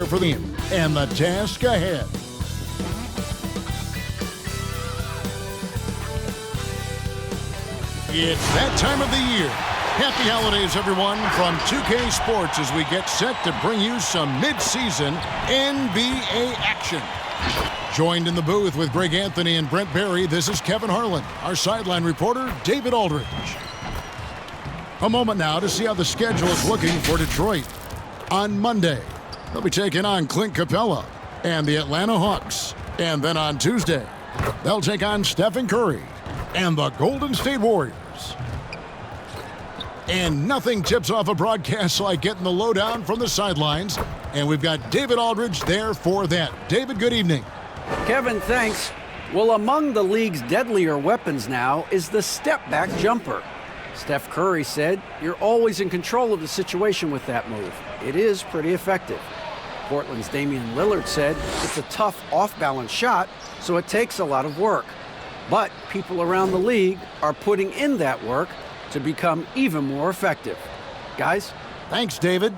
for the team and the task ahead. It's that time of the year. Happy holidays, everyone, from 2K Sports as we get set to bring you some mid-season NBA action. Joined in the booth with Greg Anthony and Brent Barry, this is Kevin Harlan. Our sideline reporter, David Aldridge. A moment now to see how the schedule is looking for Detroit. On Monday, they'll be taking on Clint Capella and the Atlanta Hawks. And then on Tuesday, they'll take on Stephen Curry and the Golden State Warriors. And nothing tips off a broadcast like getting the lowdown from the sidelines. And we've got David Aldridge there for that. David, good evening. Kevin, thanks. Well, among the league's deadlier weapons now is the step-back jumper. Steph Curry said, "You're always in control of the situation with that move. It is pretty effective." Portland's Damian Lillard said, "It's a tough off-balance shot, so it takes a lot of work." But people around the league are putting in that work to become even more effective. Guys? Thanks, David.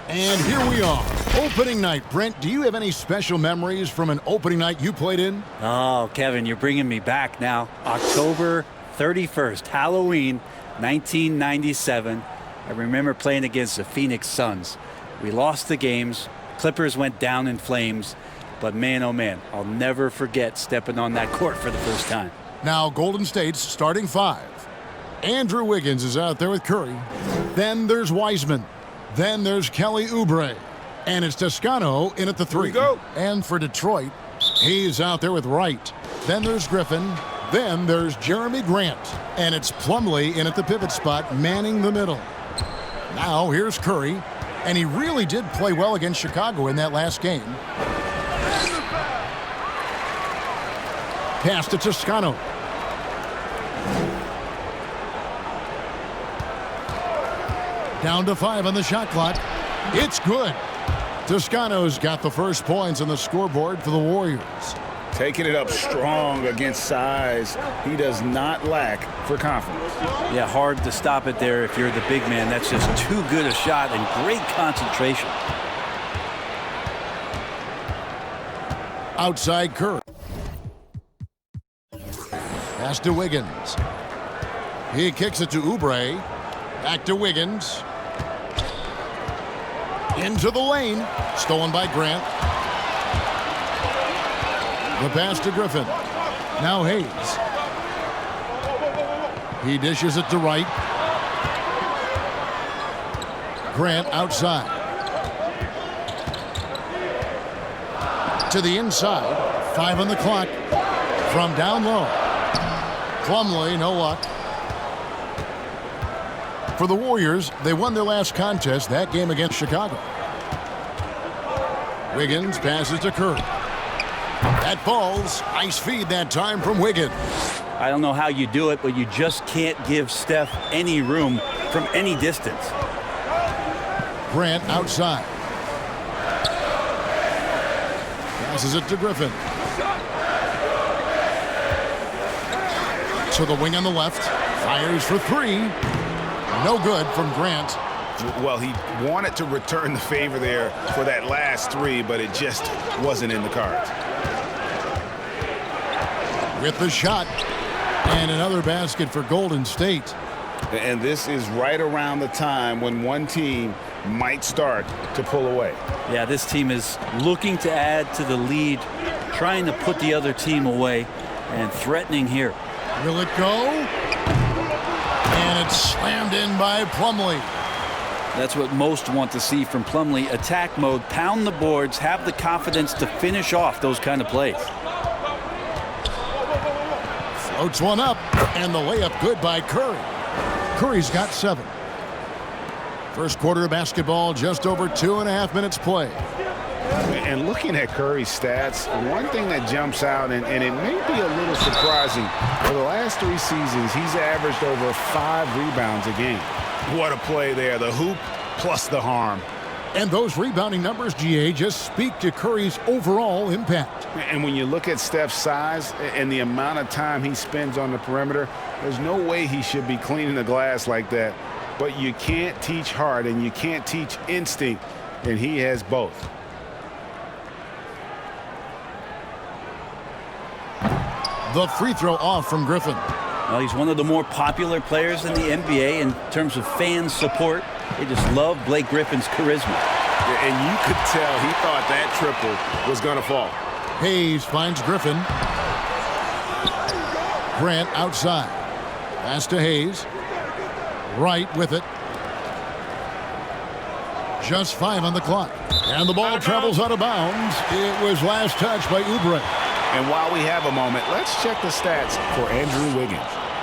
And here we are. Opening night. Brent, do you have any special memories from an opening night you played in? Oh, Kevin, you're bringing me back now. October 31st, Halloween, 1997. I remember playing against the Phoenix Suns. We lost the games. Clippers went down in flames. But man, oh man, I'll never forget stepping on that court for the first time. Now, Golden State's starting five. Andrew Wiggins is out there with Curry. Then there's Wiseman. Then there's Kelly Oubre. And it's Toscano in at the three. And for Detroit, he's out there with Wright. Then there's Griffin. Then there's Jeremy Grant. And it's Plumlee in at the pivot spot, manning the middle. Now here's Curry. And he really did play well against Chicago in that last game. Pass to Toscano. Down to 5 on the shot clock. It's good. Toscano's got the first points on the scoreboard for the Warriors. Taking it up strong against size. He does not lack for confidence. Yeah, hard to stop it there if you're the big man. That's just too good a shot and great concentration. Outside Curry. Pass to Wiggins. He kicks it to Oubre. Back to Wiggins. Into the lane. Stolen by Grant. The pass to Griffin. Now Hayes. He dishes it to Wright. Grant outside. To the inside. 5 on the clock. From down low. Plumlee, no luck. For the Warriors, they won their last contest, that game against Chicago. Wiggins passes to Curry. That falls. Nice feed that time from Wiggins. I don't know how you do it, but you just can't give Steph any room from any distance. Grant outside. Passes it to Griffin. To the wing on the left. Fires for 3. No good from Grant. Well, he wanted to return the favor there for that last 3, but it just wasn't in the cards. With the shot. And another basket for Golden State. And this is right around the time when one team might start to pull away. Yeah, this team is looking to add to the lead, trying to put the other team away, and threatening here. Will it go? And it's slammed in by Plumlee. That's what most want to see from Plumlee. Attack mode, pound the boards, have the confidence to finish off those kind of plays. Floats one up, and the layup good by Curry. Curry's got 7. First quarter of basketball, just over 2.5 minutes play. And looking at Curry's stats, one thing that jumps out, and it may be a little surprising, for the last 3 seasons, he's averaged over 5 rebounds a game. What a play there, the hoop plus the harm. And those rebounding numbers, GA, just speak to Curry's overall impact. And when you look at Steph's size and the amount of time he spends on the perimeter, there's no way he should be cleaning the glass like that. But you can't teach heart and you can't teach instinct, and he has both. The free throw off from Griffin. Well, he's one of the more popular players in the NBA in terms of fan support. They just love Blake Griffin's charisma. And you could tell he thought that triple was going to fall. Hayes finds Griffin. Grant outside. Pass to Hayes. Right with it. Just 5 on the clock. And the ball travels out of bounds. It was last touched by Oubre. And while we have a moment, let's check the stats for Andrew Wiggins.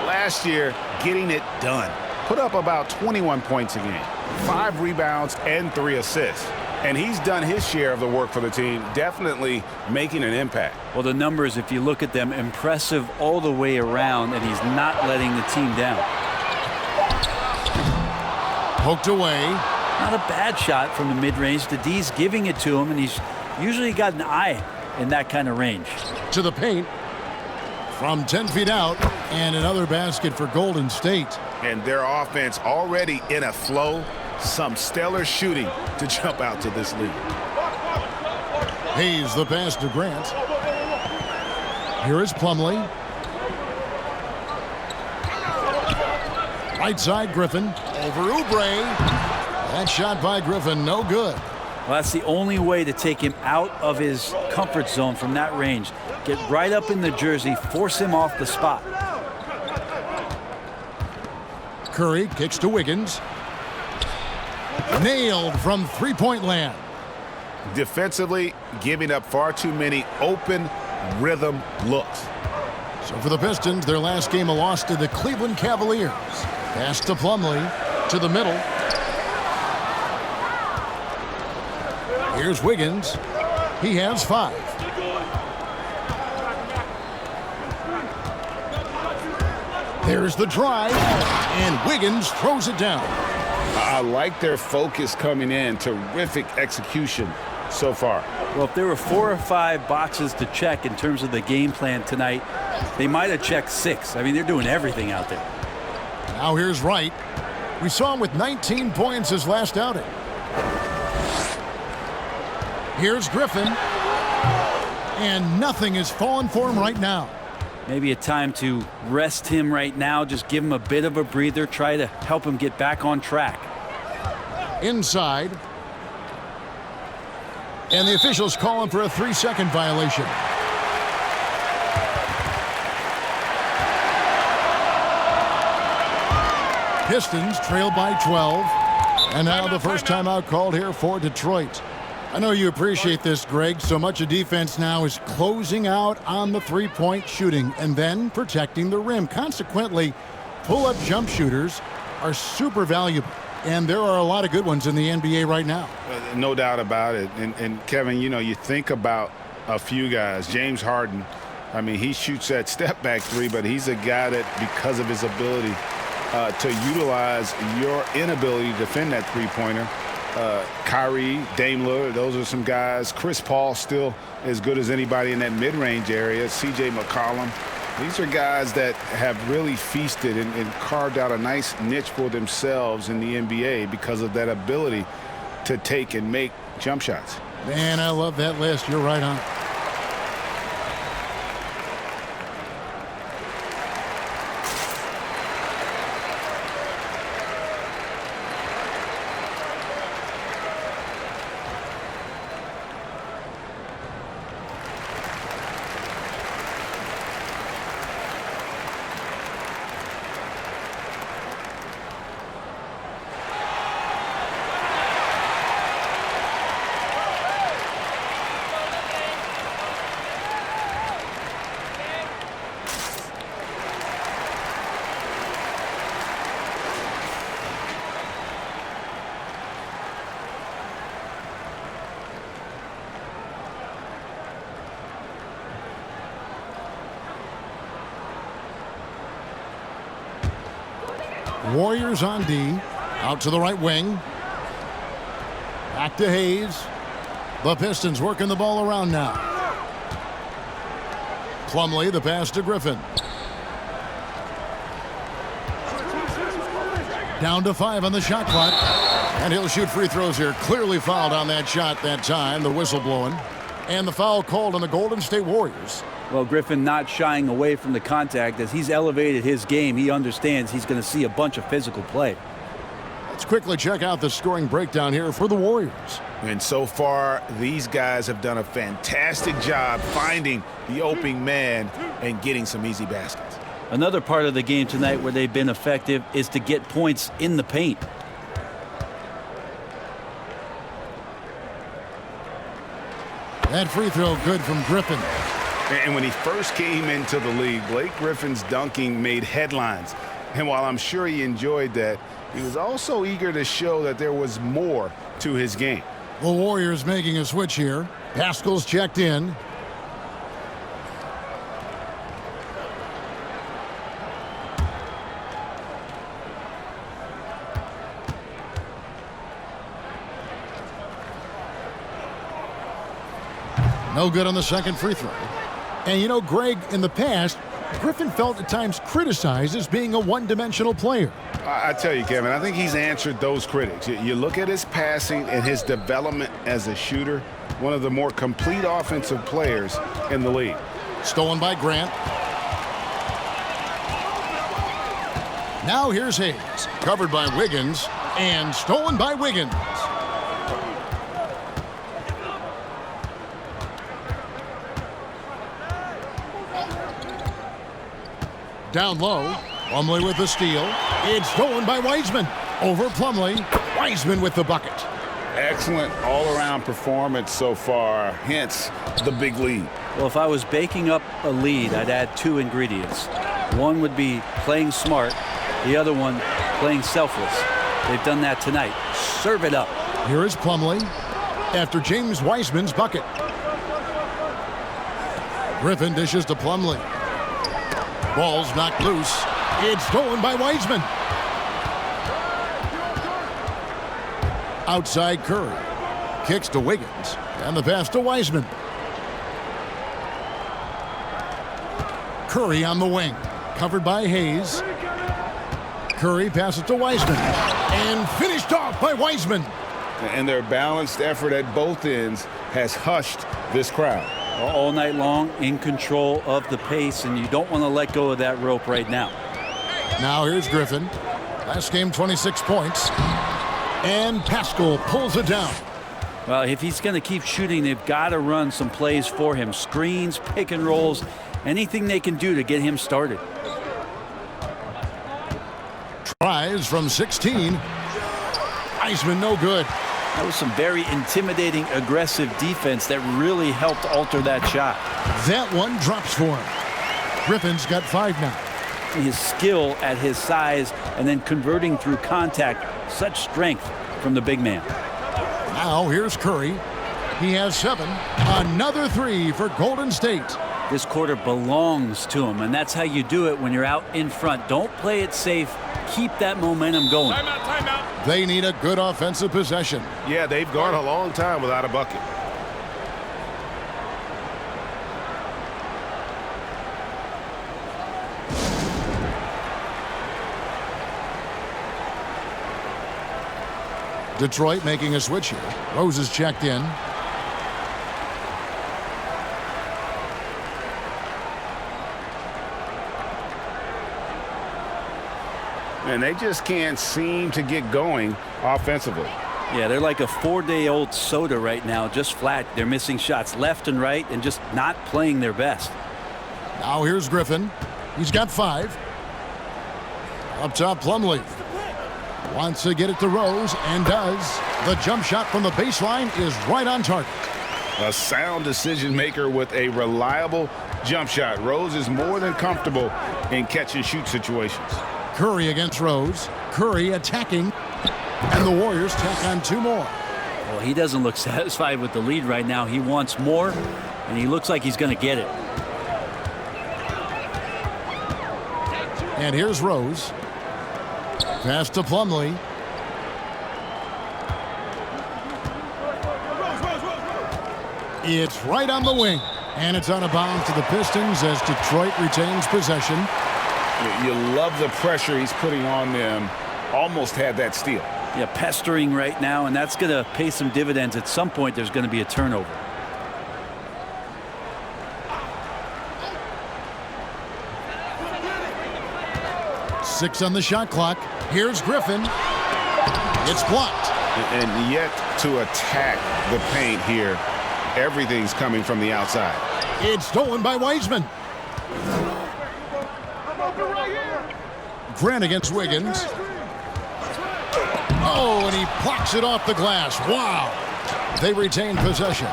Last year, getting it done. Put up about 21 points a game, 5 rebounds, and 3 assists. And he's done his share of the work for the team, definitely making an impact. Well, the numbers, if you look at them, impressive all the way around, and he's not letting the team down. Poked away. Not a bad shot from the mid-range. The D's giving it to him, and he's usually got an eye in that kind of range. To the paint. From 10 feet out. And another basket for Golden State. And their offense already in a flow. Some stellar shooting to jump out to this lead. Hayes the pass to Grant. Here is Plumlee. Right side Griffin. Over Oubre. That shot by Griffin, no good. Well, that's the only way to take him out of his comfort zone from that range. Get right up in the jersey, force him off the spot. Curry kicks to Wiggins. Nailed from three-point land. Defensively, giving up far too many open rhythm looks. So for the Pistons, their last game a loss to the Cleveland Cavaliers. Pass to Plumlee to the middle. Here's Wiggins. He has 5. There's the drive, and Wiggins throws it down. I like their focus coming in. Terrific execution so far. Well, if there were 4 or 5 boxes to check in terms of the game plan tonight, they might have checked 6. I mean, they're doing everything out there. Now here's Wright. We saw him with 19 points his last outing. Here's Griffin. And nothing is falling for him right now. Maybe a time to rest him right now. Just give him a bit of a breather. Try to help him get back on track. Inside. And the officials call him for a 3-second violation. Pistons trail by 12. And now the first timeout called here for Detroit. I know you appreciate this, Greg. So much of defense now is closing out on the three-point shooting and then protecting the rim. Consequently, pull-up jump shooters are super valuable. And there are a lot of good ones in the NBA right now. No doubt about it. And Kevin, you know, you think about a few guys. James Harden, I mean, he shoots that step-back 3, but he's a guy that, because of his ability to utilize your inability to defend that three-pointer, Kyrie, Dame Lillard, those are some guys. Chris Paul still as good as anybody in that mid-range area. C.J. McCollum. These are guys that have really feasted and carved out a nice niche for themselves in the NBA because of that ability to take and make jump shots. Man, I love that list. You're right on. Warriors on D. Out to the right wing. Back to Hayes. The Pistons working the ball around now. Plumlee, the pass to Griffin. Down to 5 on the shot clock. And he'll shoot free throws here. Clearly fouled on that shot that time. The whistle blowing. And the foul called on the Golden State Warriors. Well, Griffin not shying away from the contact. As he's elevated his game, he understands he's going to see a bunch of physical play. Let's quickly check out the scoring breakdown here for the Warriors. And so far, these guys have done a fantastic job finding the open man and getting some easy baskets. Another part of the game tonight where they've been effective is to get points in the paint. That free throw good from Griffin. And when he first came into the league, Blake Griffin's dunking made headlines. And while I'm sure he enjoyed that, he was also eager to show that there was more to his game. The Warriors making a switch here. Pascal's checked in. No good on the second free throw. And you know, Greg, in the past, Griffin felt at times criticized as being a one-dimensional player. I tell you, Kevin, I think he's answered those critics. You look at his passing and his development as a shooter, one of the more complete offensive players in the league. Stolen by Grant. Now here's Hayes. Covered by Wiggins. And stolen by Wiggins. Down low. Plumlee with the steal. It's stolen by Wiseman. Over Plumlee. Wiseman with the bucket. Excellent all-around performance so far, hence the big lead. Well, if I was baking up a lead, I'd add two ingredients. One would be playing smart. The other one, playing selfless. They've done that tonight. Serve it up. Here is Plumlee after James Wiseman's bucket. Griffin dishes to Plumlee. Ball's knocked loose. It's stolen by Wiseman. Outside Curry. Kicks to Wiggins. And the pass to Wiseman. Curry on the wing. Covered by Hayes. Curry passes to Wiseman. And finished off by Wiseman. And their balanced effort at both ends has hushed this crowd. All night long, in control of the pace, and you don't want to let go of that rope right now. Now here's Griffin. Last game, 26 points. And Pascal pulls it down. Well, if he's going to keep shooting, they've got to run some plays for him. Screens, pick and rolls, anything they can do to get him started. Tries from 16. Wiseman no good. That was some very intimidating, aggressive defense that really helped alter that shot. That one drops for him. Griffin's got 5 now. His skill at his size and then converting through contact, such strength from the big man. Now here's Curry. He has 7. Another 3 for Golden State. This quarter belongs to him, and that's how you do it when you're out in front. Don't play it safe. Keep that momentum going. Timeout. They need a good offensive possession. Yeah, they've gone a long time without a bucket. Detroit making a switch here. Rose is checked in. And they just can't seem to get going offensively. Yeah, they're like a 4-day-old soda right now, just flat. They're missing shots left and right and just not playing their best. Now here's Griffin. He's got 5. Up top, Plumlee. Wants to get it to Rose and does. The jump shot from the baseline is right on target. A sound decision maker with a reliable jump shot. Rose is more than comfortable in catch and shoot situations. Curry against Rose. Curry attacking. And the Warriors tack on 2 more. Well, he doesn't look satisfied with the lead right now. He wants more, and he looks like he's going to get it. And here's Rose. Pass to Plumlee. It's right on the wing. And it's out of bounds to the Pistons as Detroit retains possession. You love the pressure he's putting on them. Almost had that steal. Yeah, pestering right now, and that's going to pay some dividends. At some point, there's going to be a turnover. 6 on the shot clock. Here's Griffin. It's blocked. And yet to attack the paint here, everything's coming from the outside. It's stolen by Wiseman. Grant against Wiggins. Oh, and he blocks it off the glass. Wow. They retain possession.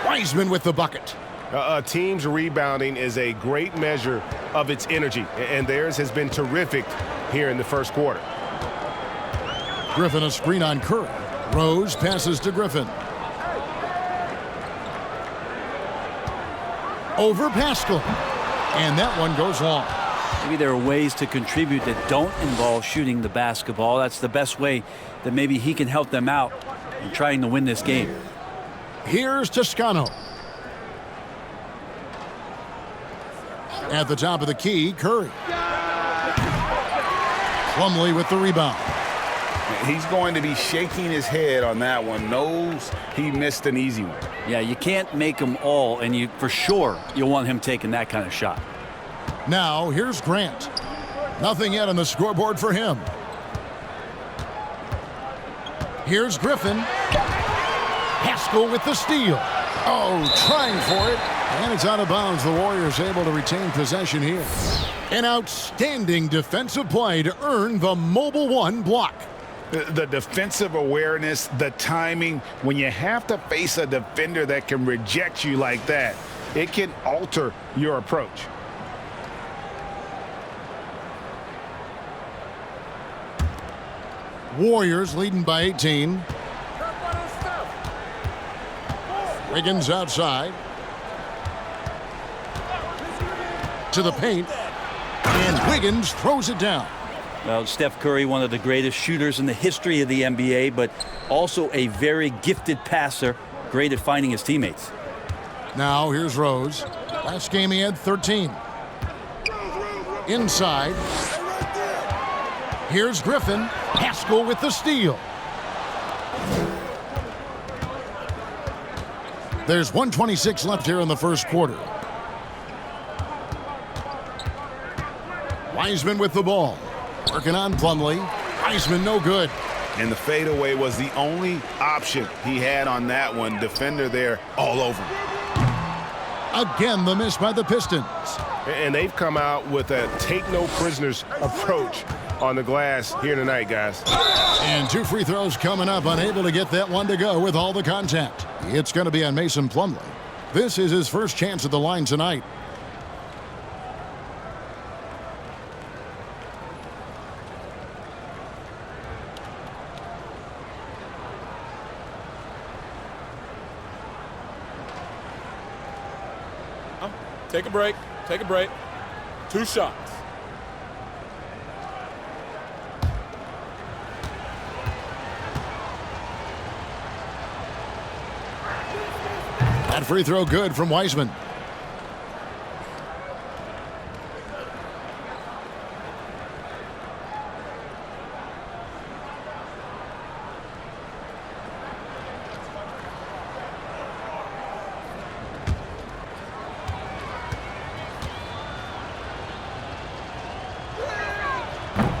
Wiseman with the bucket. A team's rebounding is a great measure of its energy, and theirs has been terrific here in the first quarter. Griffin a screen on Curry. Rose passes to Griffin. Over Pascal. And that one goes long. Maybe there are ways to contribute that don't involve shooting the basketball. That's the best way that maybe he can help them out in trying to win this game. Here's Toscano. At the top of the key, Curry. Plumlee with the rebound. He's going to be shaking his head on that one. Knows he missed an easy one. Yeah, you can't make them all, and you for sure you'll want him taking that kind of shot. Now, here's Grant. Nothing yet on the scoreboard for him. Here's Griffin. Pascal with the steal. Oh, trying for it. And it's out of bounds. The Warriors able to retain possession here. An outstanding defensive play to earn the Mobile One block. The defensive awareness, the timing, when you have to face a defender that can reject you like that, it can alter your approach. Warriors leading by 18. Wiggins outside. To the paint. And Wiggins throws it down. Well, Steph Curry, one of the greatest shooters in the history of the NBA, but also a very gifted passer, great at finding his teammates. Now here's Rose. Last game he had 13. Inside. Here's Griffin. Pascal with the steal. There's 1:26 left here in the first quarter. Wiseman with the ball. Working on Plumlee. Wiseman no good. And the fadeaway was the only option he had on that one. Defender there all over him. Again, the miss by the Pistons. And they've come out with a take-no-prisoners approach on the glass here tonight, guys. And 2 free throws coming up. Unable to get that one to go with all the contact. It's going to be on Mason Plumlee. This is his first chance at the line tonight. Take a break. Take a break. 2 shots. That free throw good from Wiseman.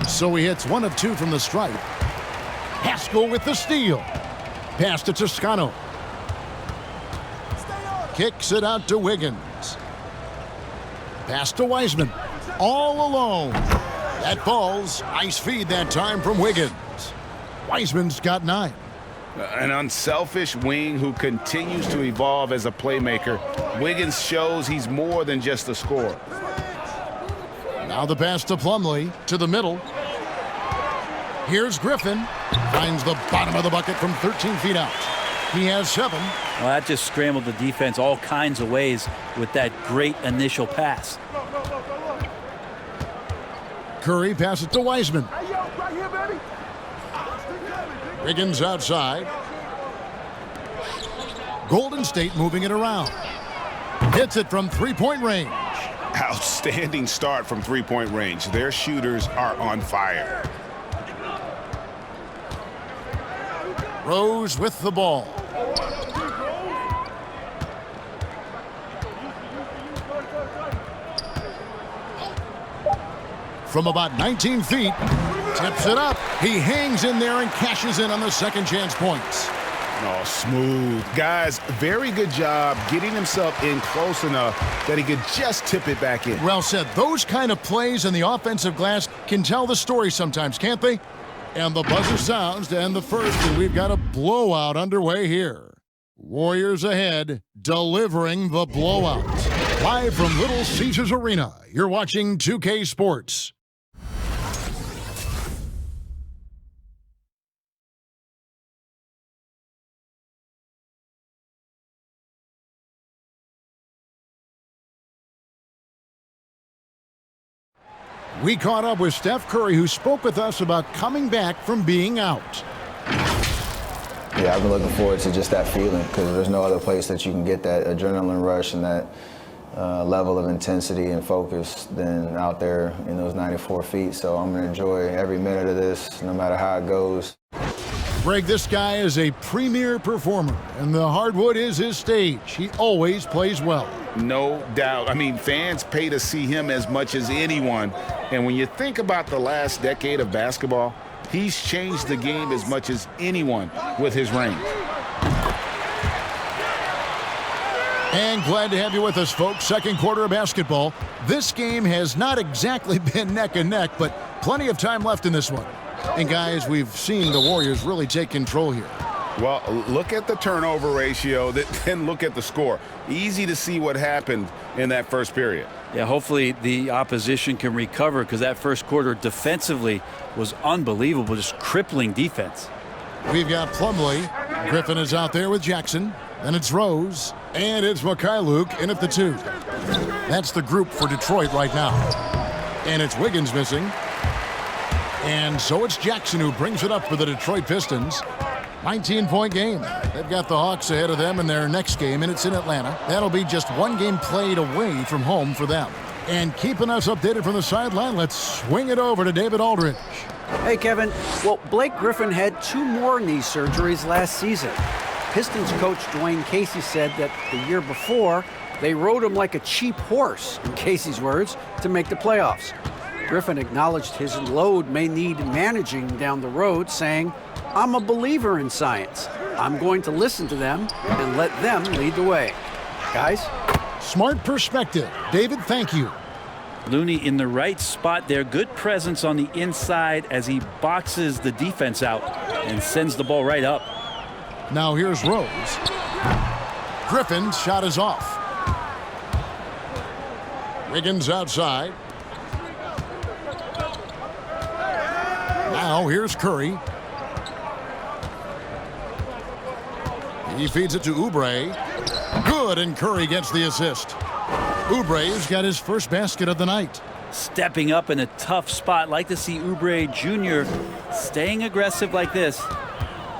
So he hits 1 of 2 from the stripe. Pascal with the steal. Pass to Toscano. Kicks it out to Wiggins. Pass to Wiseman. All alone. That falls. Nice feed that time from Wiggins. Wiseman's got 9. An unselfish wing who continues to evolve as a playmaker. Wiggins shows he's more than just a scorer. Now the pass to Plumlee. To the middle. Here's Griffin. Finds the bottom of the bucket from 13 feet out. He has 7. Well, that just scrambled the defense all kinds of ways with that great initial pass. Curry passes to Wiseman. Wiggins outside. Golden State moving it around. Hits it from three-point range. Outstanding start from three-point range. Their shooters are on fire. Rose with the ball. from about 19 feet. Tips it up. He hangs in there and cashes in on the second chance points. Oh, smooth. Guys, very good job getting himself in close enough that he could just tip it back in. Well said. Those kind of plays in the offensive glass can tell the story sometimes, can't they? And the buzzer sounds to end the first, and we've got a blowout underway here. Warriors ahead, delivering the blowout. Live from Little Caesars Arena, you're watching 2K Sports. We caught up with Steph Curry, who spoke with us about coming back from being out. Yeah, I've been looking forward to just that feeling because there's no other place that you can get that adrenaline rush and that level of intensity and focus than out there in those 94 feet. So I'm going to enjoy every minute of this, no matter how it goes. Greg, this guy is a premier performer, and the hardwood is his stage. He always plays well. No doubt. I mean, fans pay to see him as much as anyone. And when you think about the last decade of basketball, he's changed the game as much as anyone with his range. And glad to have you with us, folks. Second quarter of basketball. This game has not exactly been neck and neck, but plenty of time left in this one. And guys, we've seen the Warriors really take control here. Well, look at the turnover ratio, then look at the score. Easy to see what happened in that first period. Yeah, hopefully the opposition can recover because that first quarter defensively was unbelievable, just crippling defense. We've got Plumlee. Griffin is out there with Jackson. Then it's Rose. And it's Mikhailuk in at the 2. That's the group for Detroit right now. And it's Wiggins missing. And so it's Jackson who brings it up for the Detroit Pistons. 19-point game. They've got the Hawks ahead of them in their next game, and it's in Atlanta. That'll be just one game played away from home for them. And keeping us updated from the sideline, let's swing it over to David Aldridge. Hey, Kevin. Well, Blake Griffin had 2 more knee surgeries last season. Pistons coach Dwayne Casey said that the year before, they rode him like a cheap horse, in Casey's words, to make the playoffs. Griffin acknowledged his load may need managing down the road, saying, "I'm a believer in science. I'm going to listen to them and let them lead the way." Guys? Smart perspective. David, thank you. Looney in the right spot there. Good presence on the inside as he boxes the defense out and sends the ball right up. Now here's Rose. Griffin's shot is off. Wiggins outside. Now here's Curry. He feeds it to Oubre. Good, and Curry gets the assist. Oubre's got his first basket of the night. Stepping up in a tough spot. Like to see Oubre Jr. staying aggressive like this.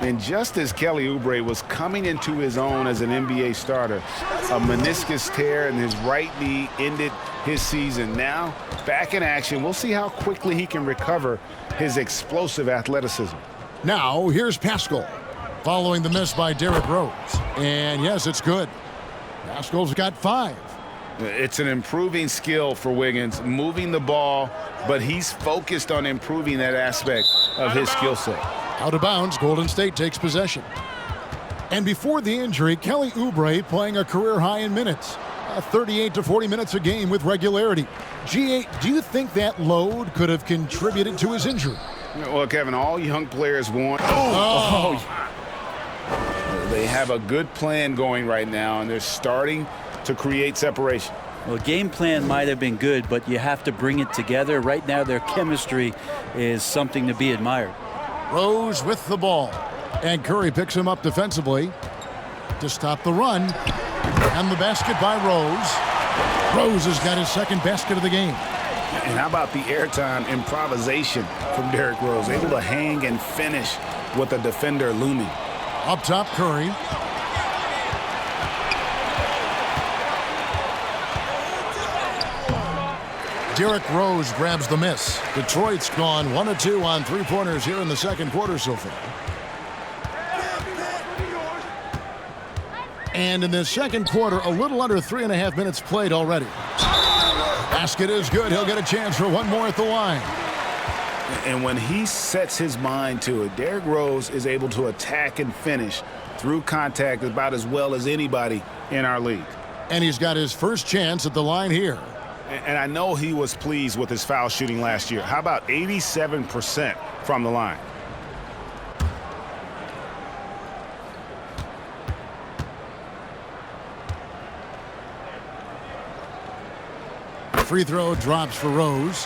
And just as Kelly Oubre was coming into his own as an NBA starter, a meniscus tear in his right knee ended his season. Now, back in action, we'll see how quickly he can recover his explosive athleticism. Now, here's Pascal, following the miss by Derrick Rose. And yes, it's good. Pascal's got 5. It's an improving skill for Wiggins, moving the ball, but he's focused on improving that aspect of his skill set. Out of bounds, Golden State takes possession. And before the injury, Kelly Oubre playing a career high in minutes. 38 to 40 minutes a game with regularity. G8, do you think that load could have contributed to his injury? Well, Kevin, all young players want... They have a good plan going right now, and they're starting to create separation. Well, game plan might have been good, but you have to bring it together. Right now, their chemistry is something to be admired. Rose with the ball. And Curry picks him up defensively to stop the run. And the basket by Rose. Rose has got his second basket of the game. And how about the airtime improvisation from Derrick Rose? Able to hang and finish with a defender looming. Up top, Curry. Derrick Rose grabs the miss. Detroit's gone 1 of 2 on 3-pointers here in the second quarter so far. And in the second quarter, a little under 3.5 minutes played already. Basket is good. He'll get a chance for one more at the line. And when he sets his mind to it, Derrick Rose is able to attack and finish through contact about as well as anybody in our league. And he's got his first chance at the line here. And I know he was pleased with his foul shooting last year. How about 87% from the line? Free throw drops for Rose.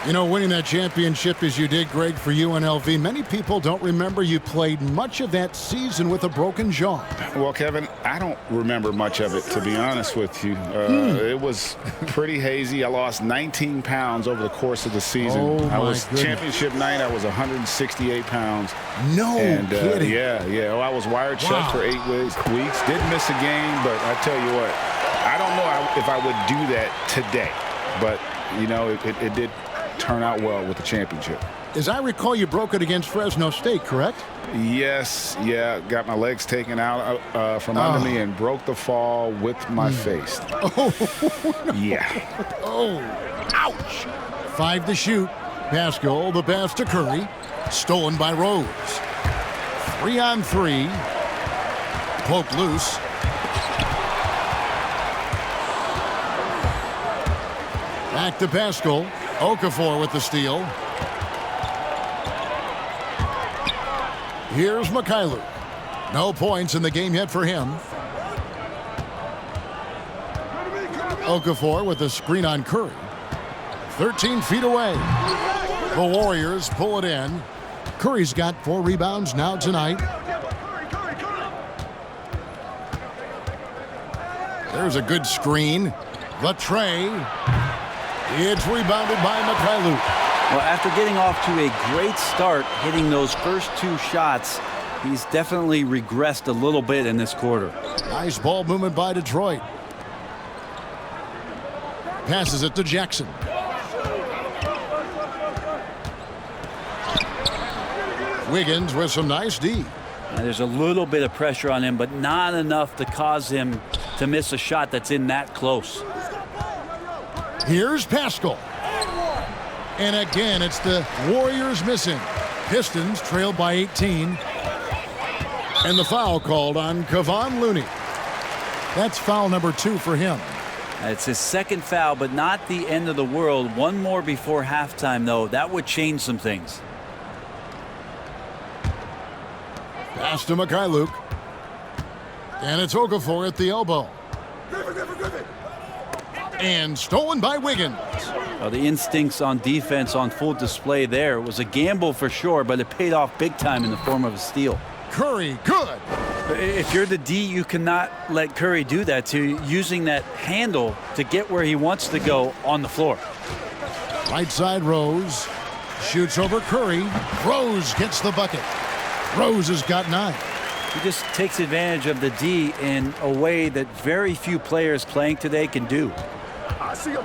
You know, winning that championship as you did, Greg, for UNLV, many people don't remember you played much of that season with a broken jaw. Well, Kevin, I don't remember much of it, to be honest with you. It was pretty hazy. I lost 19 pounds over the course of the season. Oh, I was goodness. Championship night, I was 168 pounds. No kidding. Yeah. Well, I was wired shut for 8 weeks. Didn't miss a game, but I tell you what, I don't know if I would do that today. But, you know, it did turn out well with the championship. As I recall, you broke it against Fresno State, correct? Yes, got my legs taken out from under me and broke the fall with my face. Oh, Yeah. oh, ouch. 5 to shoot. Pascal, the pass to Curry. Stolen by Rose. 3 on 3. Poked loose. Back to Pascal. Okafor with the steal. Here's Mikhailuk. No points in the game yet for him. Okafor with the screen on Curry. 13 feet away. The Warriors pull it in. Curry's got 4 rebounds now tonight. There's a good screen. The tray. It's rebounded by Mikhailuk. Well, after getting off to a great start, hitting those first 2 shots, he's definitely regressed a little bit in this quarter. Nice ball movement by Detroit. Passes it to Jackson. Wiggins with some nice D. Now, there's a little bit of pressure on him, but not enough to cause him to miss a shot that's in that close. Here's Pascal. And again, it's the Warriors missing. Pistons trailed by 18. And the foul called on Kevon Looney. That's foul number 2 for him. It's his second foul, but not the end of the world. One more before halftime, though. That would change some things. Pass to Mikhailuk. And it's Okafor at the elbow. And stolen by Wiggins. Well, the instincts on defense on full display there. It was a gamble for sure, but it paid off big time in the form of a steal. Curry, good. If you're the D, you cannot let Curry do that to you, using that handle to get where he wants to go on the floor. Right side Rose. Shoots over Curry. Rose gets the bucket. Rose has got 9. He just takes advantage of the D in a way that very few players playing today can do. I see him.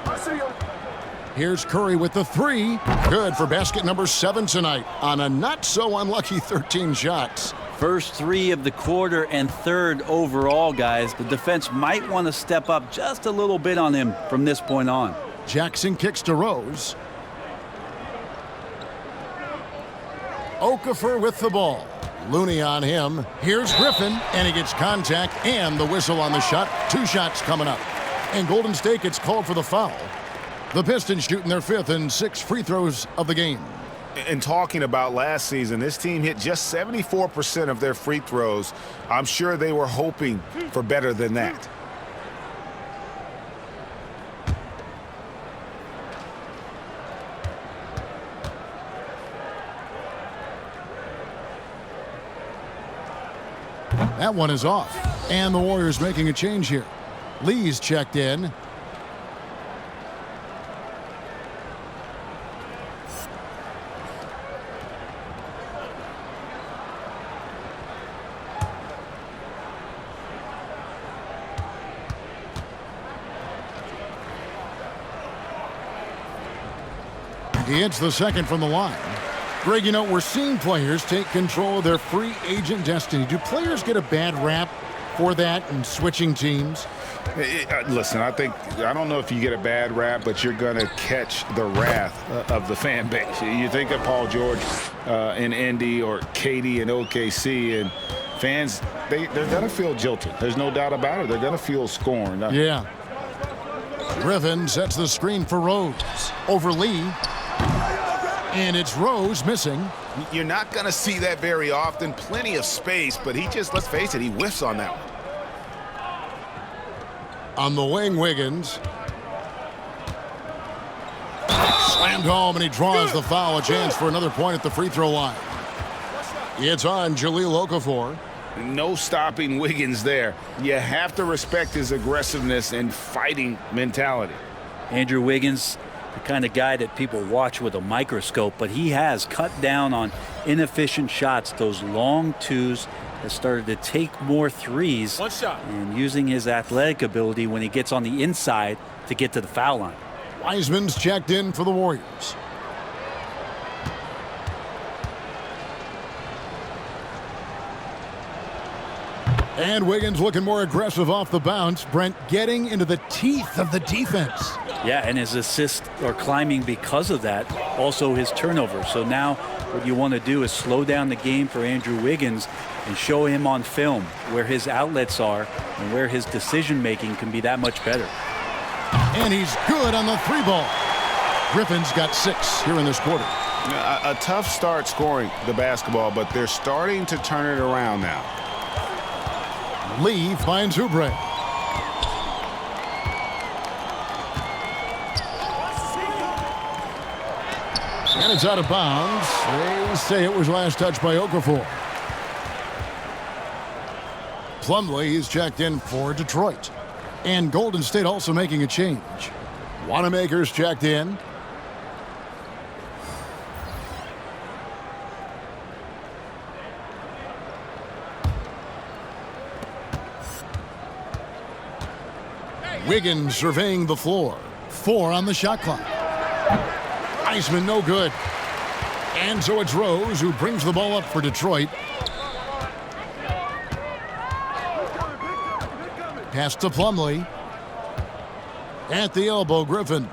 Here's Curry with the 3. Good for basket number 7 tonight on a not so unlucky 13 shots. First 3 of the quarter and 3rd overall, guys. The defense might want to step up just a little bit on him from this point on. Jackson kicks to Rose. Okafor with the ball. Looney on him. Here's Griffin, and he gets contact and the whistle on the shot. 2 shots coming up. And Golden State gets called for the foul. The Pistons shooting their 5th and 6th free throws of the game. And talking about last season, this team hit just 74% of their free throws. I'm sure they were hoping for better than that. That one is off. And the Warriors making a change here. Lee's checked in. He hits the second from the line. Greg, you know, we're seeing players take control of their free agent destiny. Do players get a bad rap for that and switching teams? Listen, I don't know if you get a bad rap, but you're going to catch the wrath of the fan base. You think of Paul George in Indy or KD in OKC, and fans, they're going to feel jilted. There's no doubt about it. They're going to feel scorned. Yeah. Griffin sets the screen for Rose. Over Lee. And it's Rose missing. You're not going to see that very often. Plenty of space, but he just, let's face it, he whiffs on that one. On the wing, Wiggins. Slammed home, and he draws the foul. A chance for another point at the free throw line. It's on Jahlil Okafor. No stopping Wiggins there. You have to respect his aggressiveness and fighting mentality. Andrew Wiggins, the kind of guy that people watch with a microscope, but he has cut down on inefficient shots, those long twos, has started to take more threes. One shot. And using his athletic ability when he gets on the inside to get to the foul line. Wiseman's checked in for the Warriors. And Wiggins looking more aggressive off the bounce. Brent getting into the teeth of the defense. Yeah, and his assists are climbing because of that. Also his turnover. So now what you want to do is slow down the game for Andrew Wiggins and show him on film where his outlets are and where his decision making can be that much better. And he's good on the three ball. Griffin's got 6 here in this quarter. A tough start scoring the basketball, but they're starting to turn it around now. Lee finds Oubre. And it's out of bounds. They say it was last touched by Okafor. Plumlee is checked in for Detroit. And Golden State also making a change. Wanamaker's checked in. Wiggins surveying the floor. 4 on the shot clock. Iceman no good. And so it's Rose who brings the ball up for Detroit. Pass to Plumlee. At the elbow, Griffin.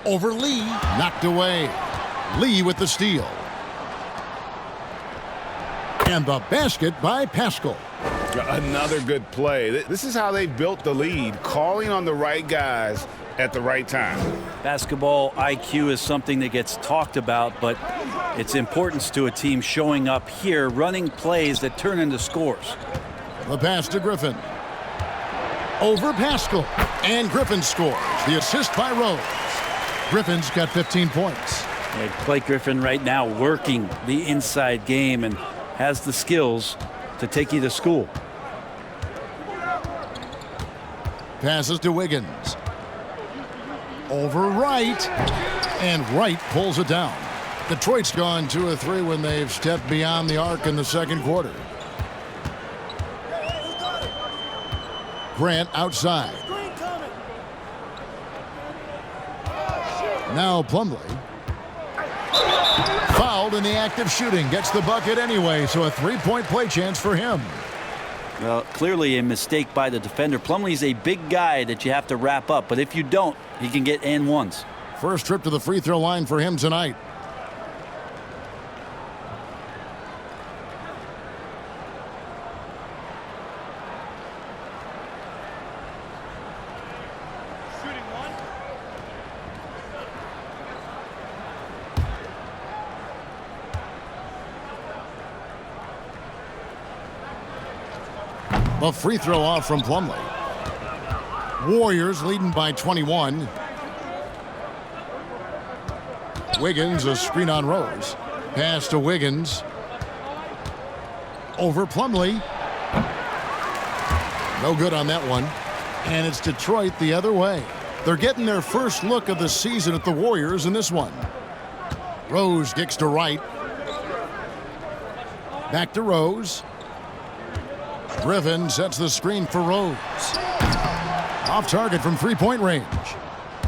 Over Lee. Knocked away. Lee with the steal. And the basket by Pascal. Another good play. This is how they built the lead, calling on the right guys at the right time. Basketball IQ is something that gets talked about, but its importance to a team showing up here, running plays that turn into scores. The pass to Griffin. Over Pascal. And Griffin scores. The assist by Rose. Griffin's got 15 points. Blake Griffin right now working the inside game and has the skills to take you to school. Passes to Wiggins. Over Wright. And Wright pulls it down. Detroit's gone 2 of 3 when they've stepped beyond the arc in the second quarter. Grant outside. Now Plumlee. Fouled in the act of shooting. Gets the bucket anyway, so a 3-point play chance for him. Well, clearly a mistake by the defender. Plumlee's a big guy that you have to wrap up, but if you don't, he can get and ones. First trip to the free throw line for him tonight. A free throw off from Plumlee. Warriors leading by 21. Wiggins, a screen on Rose. Pass to Wiggins. Over Plumlee. No good on that one. And it's Detroit the other way. They're getting their first look of the season at the Warriors in this one. Rose kicks to Wright. Back to Rose. Griffin sets the screen for Rose. Off target from three-point range.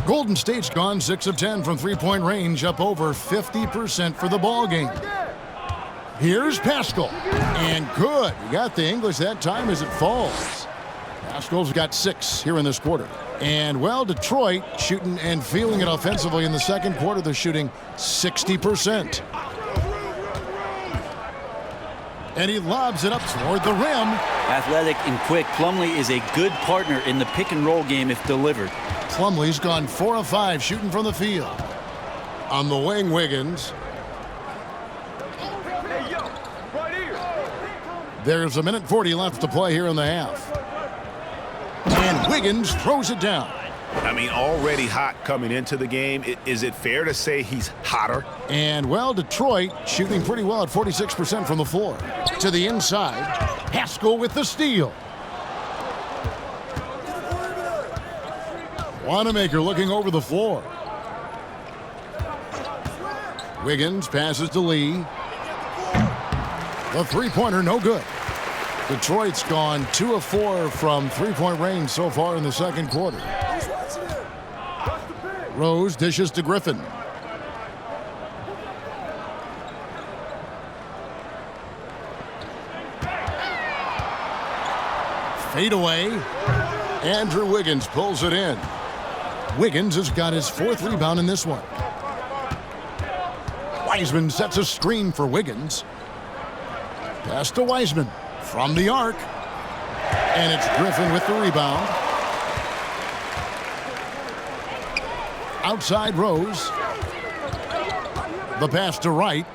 Golden State's gone 6 of 10 from three-point range, up over 50% for the ball game. Here's Pascal. And good. He got the English that time as it falls. Pascal's got 6 here in this quarter. And, well, Detroit shooting and feeling it offensively in the second quarter. They're shooting 60%. And he lobs it up toward the rim. Athletic and quick, Plumlee is a good partner in the pick-and-roll game if delivered. Plumlee's gone 4 of 5 shooting from the field. On the wing, Wiggins. There's 1:40 left to play here in the half. And Wiggins throws it down. I mean, already hot coming into the game. Is it fair to say he's hotter? And, well, Detroit shooting pretty well at 46% from the floor. To the inside, Pascal with the steal. Wanamaker looking over the floor. Wiggins passes to Lee. The three-pointer, no good. Detroit's gone 2 of 4 from three-point range so far in the second quarter. Rose dishes to Griffin. Fade away. Andrew Wiggins pulls it in. Wiggins has got his 4th rebound in this one. Wiseman sets a screen for Wiggins. Pass to Wiseman from the arc. And it's Griffin with the rebound. Outside Rose. The pass to Wright.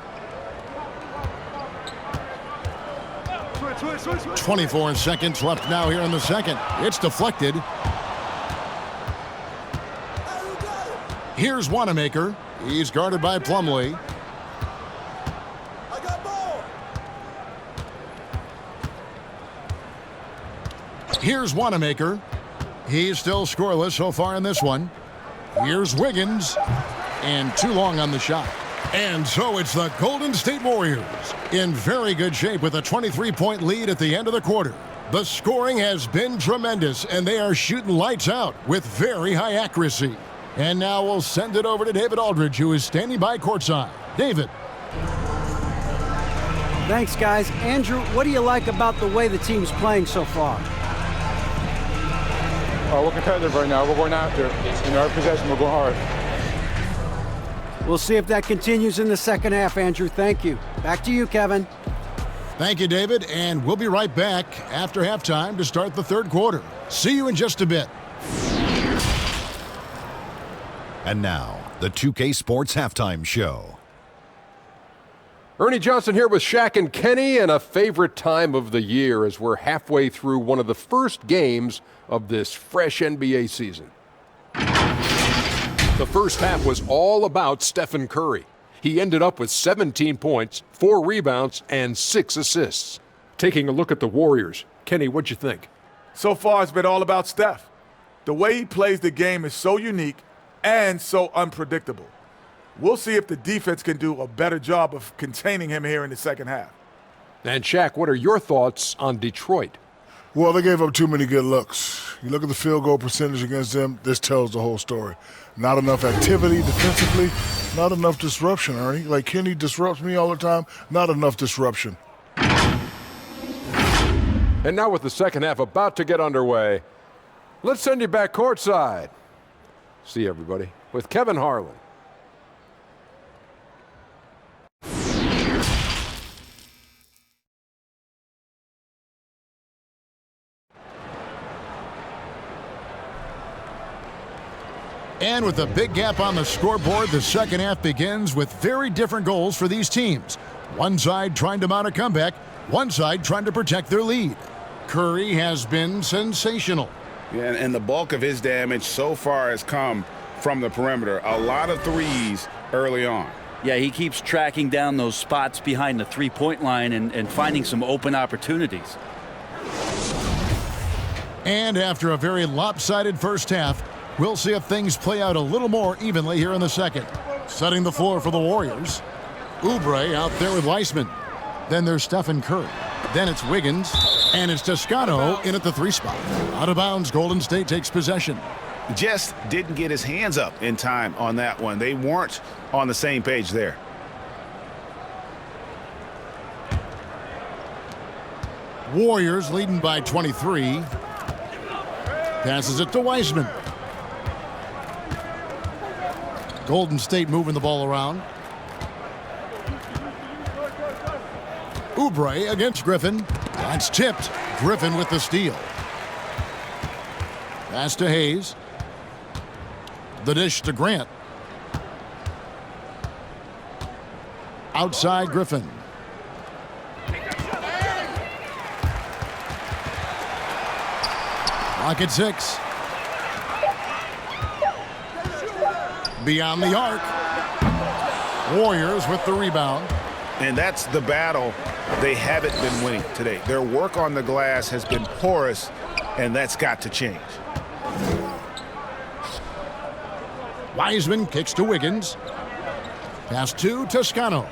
24 seconds left now here in the second. It's deflected. Here's Wanamaker. He's guarded by Plumlee. Here's Wanamaker. He's still scoreless so far in this one. Here's Wiggins. And too long on the shot. And so it's the Golden State Warriors in very good shape with a 23-point lead at the end of the quarter. The scoring has been tremendous, and they are shooting lights out with very high accuracy. And now we'll send it over to David Aldridge, who is standing by courtside. David. Thanks, guys. Andrew, what do you like about the way the team's playing so far? We're competitive right now. We're going after it. In our possession, we're going hard. We'll see if that continues in the second half, Andrew. Thank you. Back to you, Kevin. Thank you, David. And we'll be right back after halftime to start the third quarter. See you in just a bit. And now, the 2K Sports Halftime Show. Ernie Johnson here with Shaq and Kenny, and a favorite time of the year as we're halfway through one of the first games of this fresh NBA season. The first half was all about Stephen Curry. He ended up with 17 points, 4 rebounds, and 6 assists. Taking a look at the Warriors, Kenny, what'd you think? So far, it's been all about Steph. The way he plays the game is so unique and so unpredictable. We'll see if the defense can do a better job of containing him here in the second half. And Shaq, what are your thoughts on Detroit? Well, they gave up too many good looks. You look at the field goal percentage against them, this tells the whole story. Not enough activity defensively, not enough disruption, Ernie. Like Kenny disrupts me all the time, not enough disruption. And now with the second half about to get underway, let's send you back courtside. See you, everybody, with Kevin Harlan. And with a big gap on the scoreboard, the second half begins with very different goals for these teams. One side trying to mount a comeback, one side trying to protect their lead. Curry has been sensational. Yeah, and the bulk of his damage so far has come from the perimeter. A lot of threes early on. Yeah, he keeps tracking down those spots behind the three-point line and finding some open opportunities. And after a very lopsided first half, we'll see if things play out a little more evenly here in the second. Setting the floor for the Warriors. Oubre out there with Weissman. Then there's Stephen Curry. Then it's Wiggins. And it's Toscano in at the 3 spot. Out of bounds, Golden State takes possession. Just didn't get his hands up in time on that one. They weren't on the same page there. Warriors leading by 23. Passes it to Wiseman. Golden State moving the ball around. Oubre against Griffin. That's tipped. Griffin with the steal. Pass to Hayes. The dish to Grant. Outside Griffin. Clock at 6. Beyond the arc. Warriors with the rebound. And that's the battle they haven't been winning today. Their work on the glass has been porous, and that's got to change. Wiseman kicks to Wiggins. Pass to Toscano.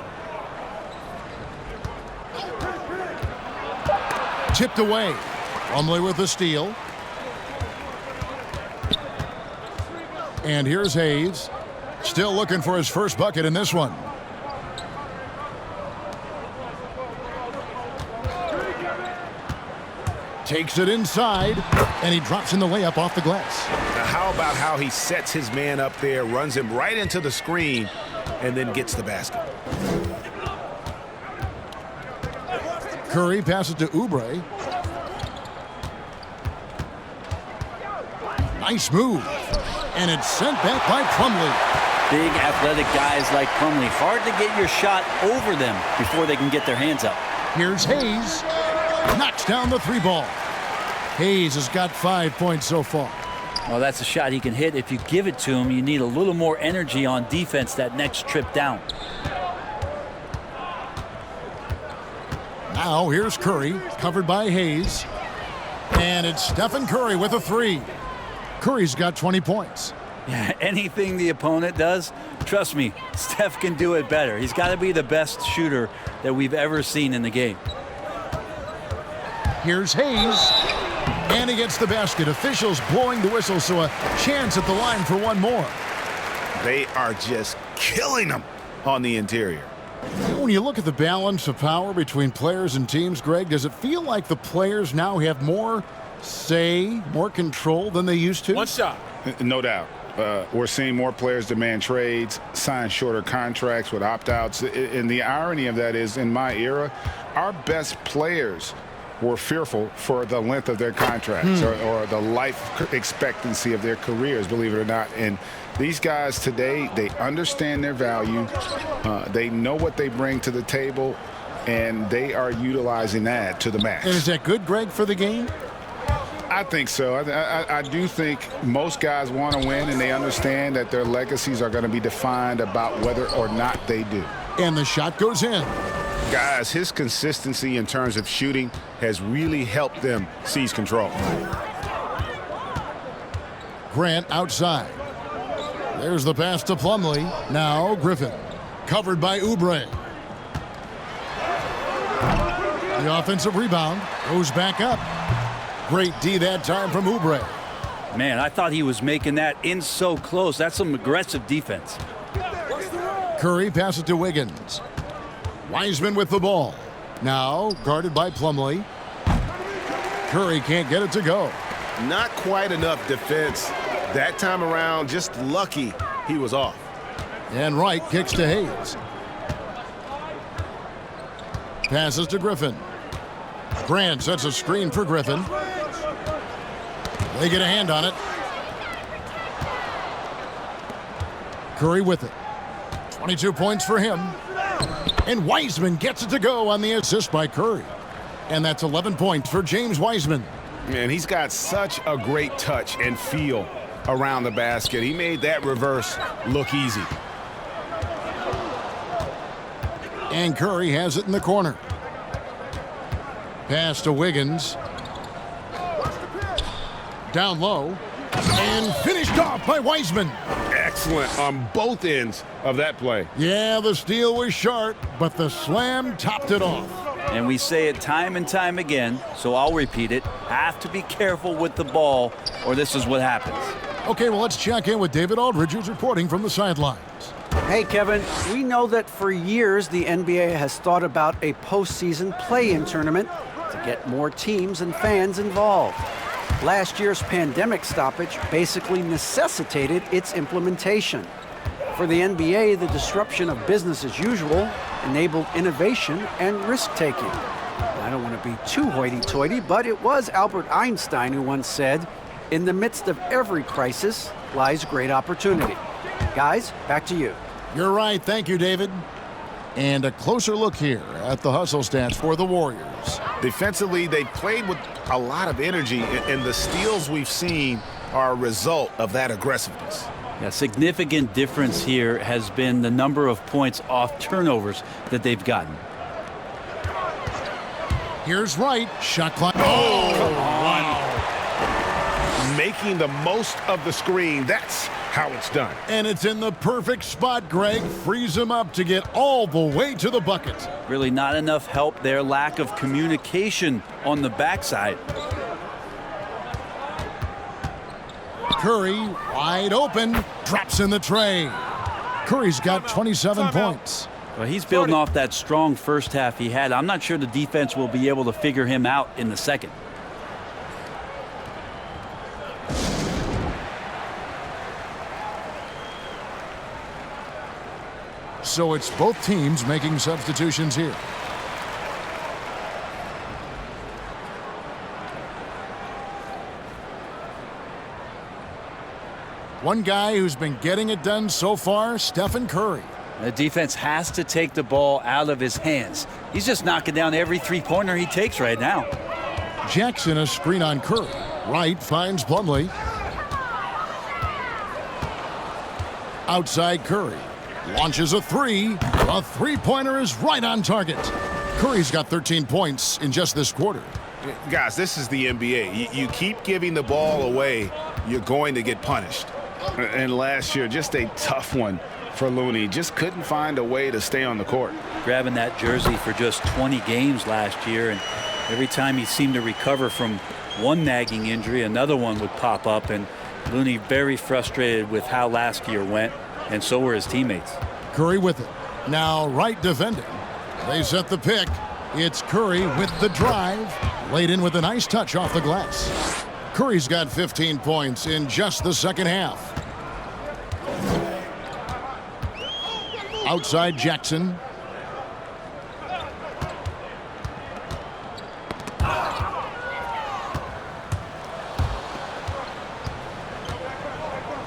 Tipped away. Plumlee with the steal. And here's Hayes. Still looking for his first bucket in this one. Takes it inside, and he drops in the layup off the glass. Now how about how he sets his man up there, runs him right into the screen, and then gets the basket. Curry passes to Oubre. Nice move. And it's sent back by Plumlee. Big athletic guys like Plumlee. Hard to get your shot over them before they can get their hands up. Here's Hayes. Knocks down the 3 ball. Hayes has got 5 points so far. Well, that's a shot he can hit. If you give it to him, you need a little more energy on defense that next trip down. Now here's Curry, covered by Hayes. And it's Stephen Curry with a 3. Curry's got 20 points. Yeah, anything the opponent does, trust me, Steph can do it better. He's got to be the best shooter that we've ever seen in the game. Here's Hayes. And he gets the basket. Officials blowing the whistle, so a chance at the line for one more. They are just killing them on the interior. When you look at the balance of power between players and teams, Greg, does it feel like the players now have more say, more control than they used to? One shot. No doubt. We're seeing more players demand trades, sign shorter contracts with opt-outs. And the irony of that is, in my era, our best players were fearful for the length of their contracts or the life expectancy of their careers, believe it or not. And these guys today, they understand their value. They know what they bring to the table, and they are utilizing that to the max. And is that good, Greg, for the game? I think so. I do think most guys want to win, and they understand that their legacies are going to be defined about whether or not they do. And the shot goes in. Guys, his consistency in terms of shooting has really helped them seize control. Grant outside. There's the pass to Plumlee. Now Griffin. Covered by Oubre. The offensive rebound goes back up. Great D that time from Oubre. Man, I thought he was making that in so close. That's some aggressive defense. Curry passes to Wiggins. Wiseman with the ball. Now guarded by Plumlee. Curry can't get it to go. Not quite enough defense. That time around, just lucky he was off. And Wright kicks to Hayes. Passes to Griffin. Grant sets a screen for Griffin. They get a hand on it. Curry with it. 22 points for him. And Wiseman gets it to go on the assist by Curry. And that's 11 points for James Wiseman. Man, he's got such a great touch and feel around the basket. He made that reverse look easy. And Curry has it in the corner. Pass to Wiggins. Down low. And finished off by Wiseman. Excellent on both ends of that play. Yeah, the steal was sharp, but the slam topped it off. And we say it time and time again, so I'll repeat it. Have to be careful with the ball, or this is what happens. Okay, well, let's check in with David Aldridge, who's reporting from the sidelines. Hey, Kevin, we know that for years the NBA has thought about a postseason play-in tournament to get more teams and fans involved. Last year's pandemic stoppage basically necessitated its implementation. For the NBA, the disruption of business as usual enabled innovation and risk-taking. I don't want to be too hoity-toity, but it was Albert Einstein who once said, "In the midst of every crisis lies great opportunity." Guys, back to you. You're right. Thank you, David. And a closer look here at the hustle stats for the Warriors. Defensively, they played with a lot of energy, and the steals we've seen are a result of that aggressiveness. A significant difference here has been the number of points off turnovers that they've gotten. Here's Wright. Shot clock. Oh, come on. Making the most of the screen. That's how it's done. And it's in the perfect spot, Greg. Frees him up to get all the way to the bucket. Really not enough help there. Lack of communication on the backside. Curry, wide open, drops in the tray. Curry's got 27 points. Well, he's building off that strong first half he had. I'm not sure the defense will be able to figure him out in the second. So it's both teams making substitutions here. One guy who's been getting it done so far, Stephen Curry. The defense has to take the ball out of his hands. He's just knocking down every three-pointer he takes right now. Jackson, a screen on Curry. Wright finds Plumlee. Outside Curry. Launches a three. A three-pointer is right on target. Curry's got 13 points in just this quarter. Guys, this is the NBA. You keep giving the ball away, you're going to get punished. And last year, just a tough one for Looney. Just couldn't find a way to stay on the court. Grabbing that jersey for just 20 games last year, and every time he seemed to recover from one nagging injury, another one would pop up, and Looney very frustrated with how last year went, and so were his teammates. Curry with it. Now Wright defending. They set the pick. It's Curry with the drive. Laid in with a nice touch off the glass. Curry's got 15 points in just the second half. Outside Jackson.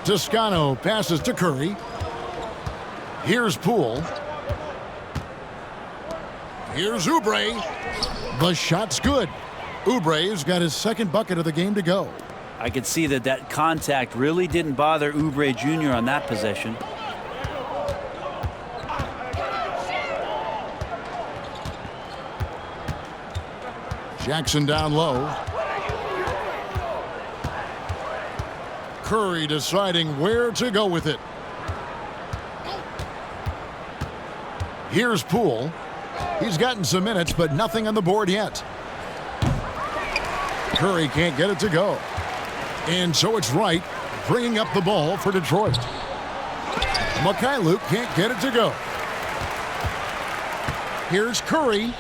Toscano passes to Curry. Here's Poole. Here's Oubre. The shot's good. Oubre's got his second bucket of the game to go. I could see that contact really didn't bother Oubre Jr. on that possession. Jackson down low. Curry deciding where to go with it. Here's Poole. He's gotten some minutes, but nothing on the board yet. Curry can't get it to go. And so it's Wright bringing up the ball for Detroit. Mikhailuk can't get it to go. Here's Curry.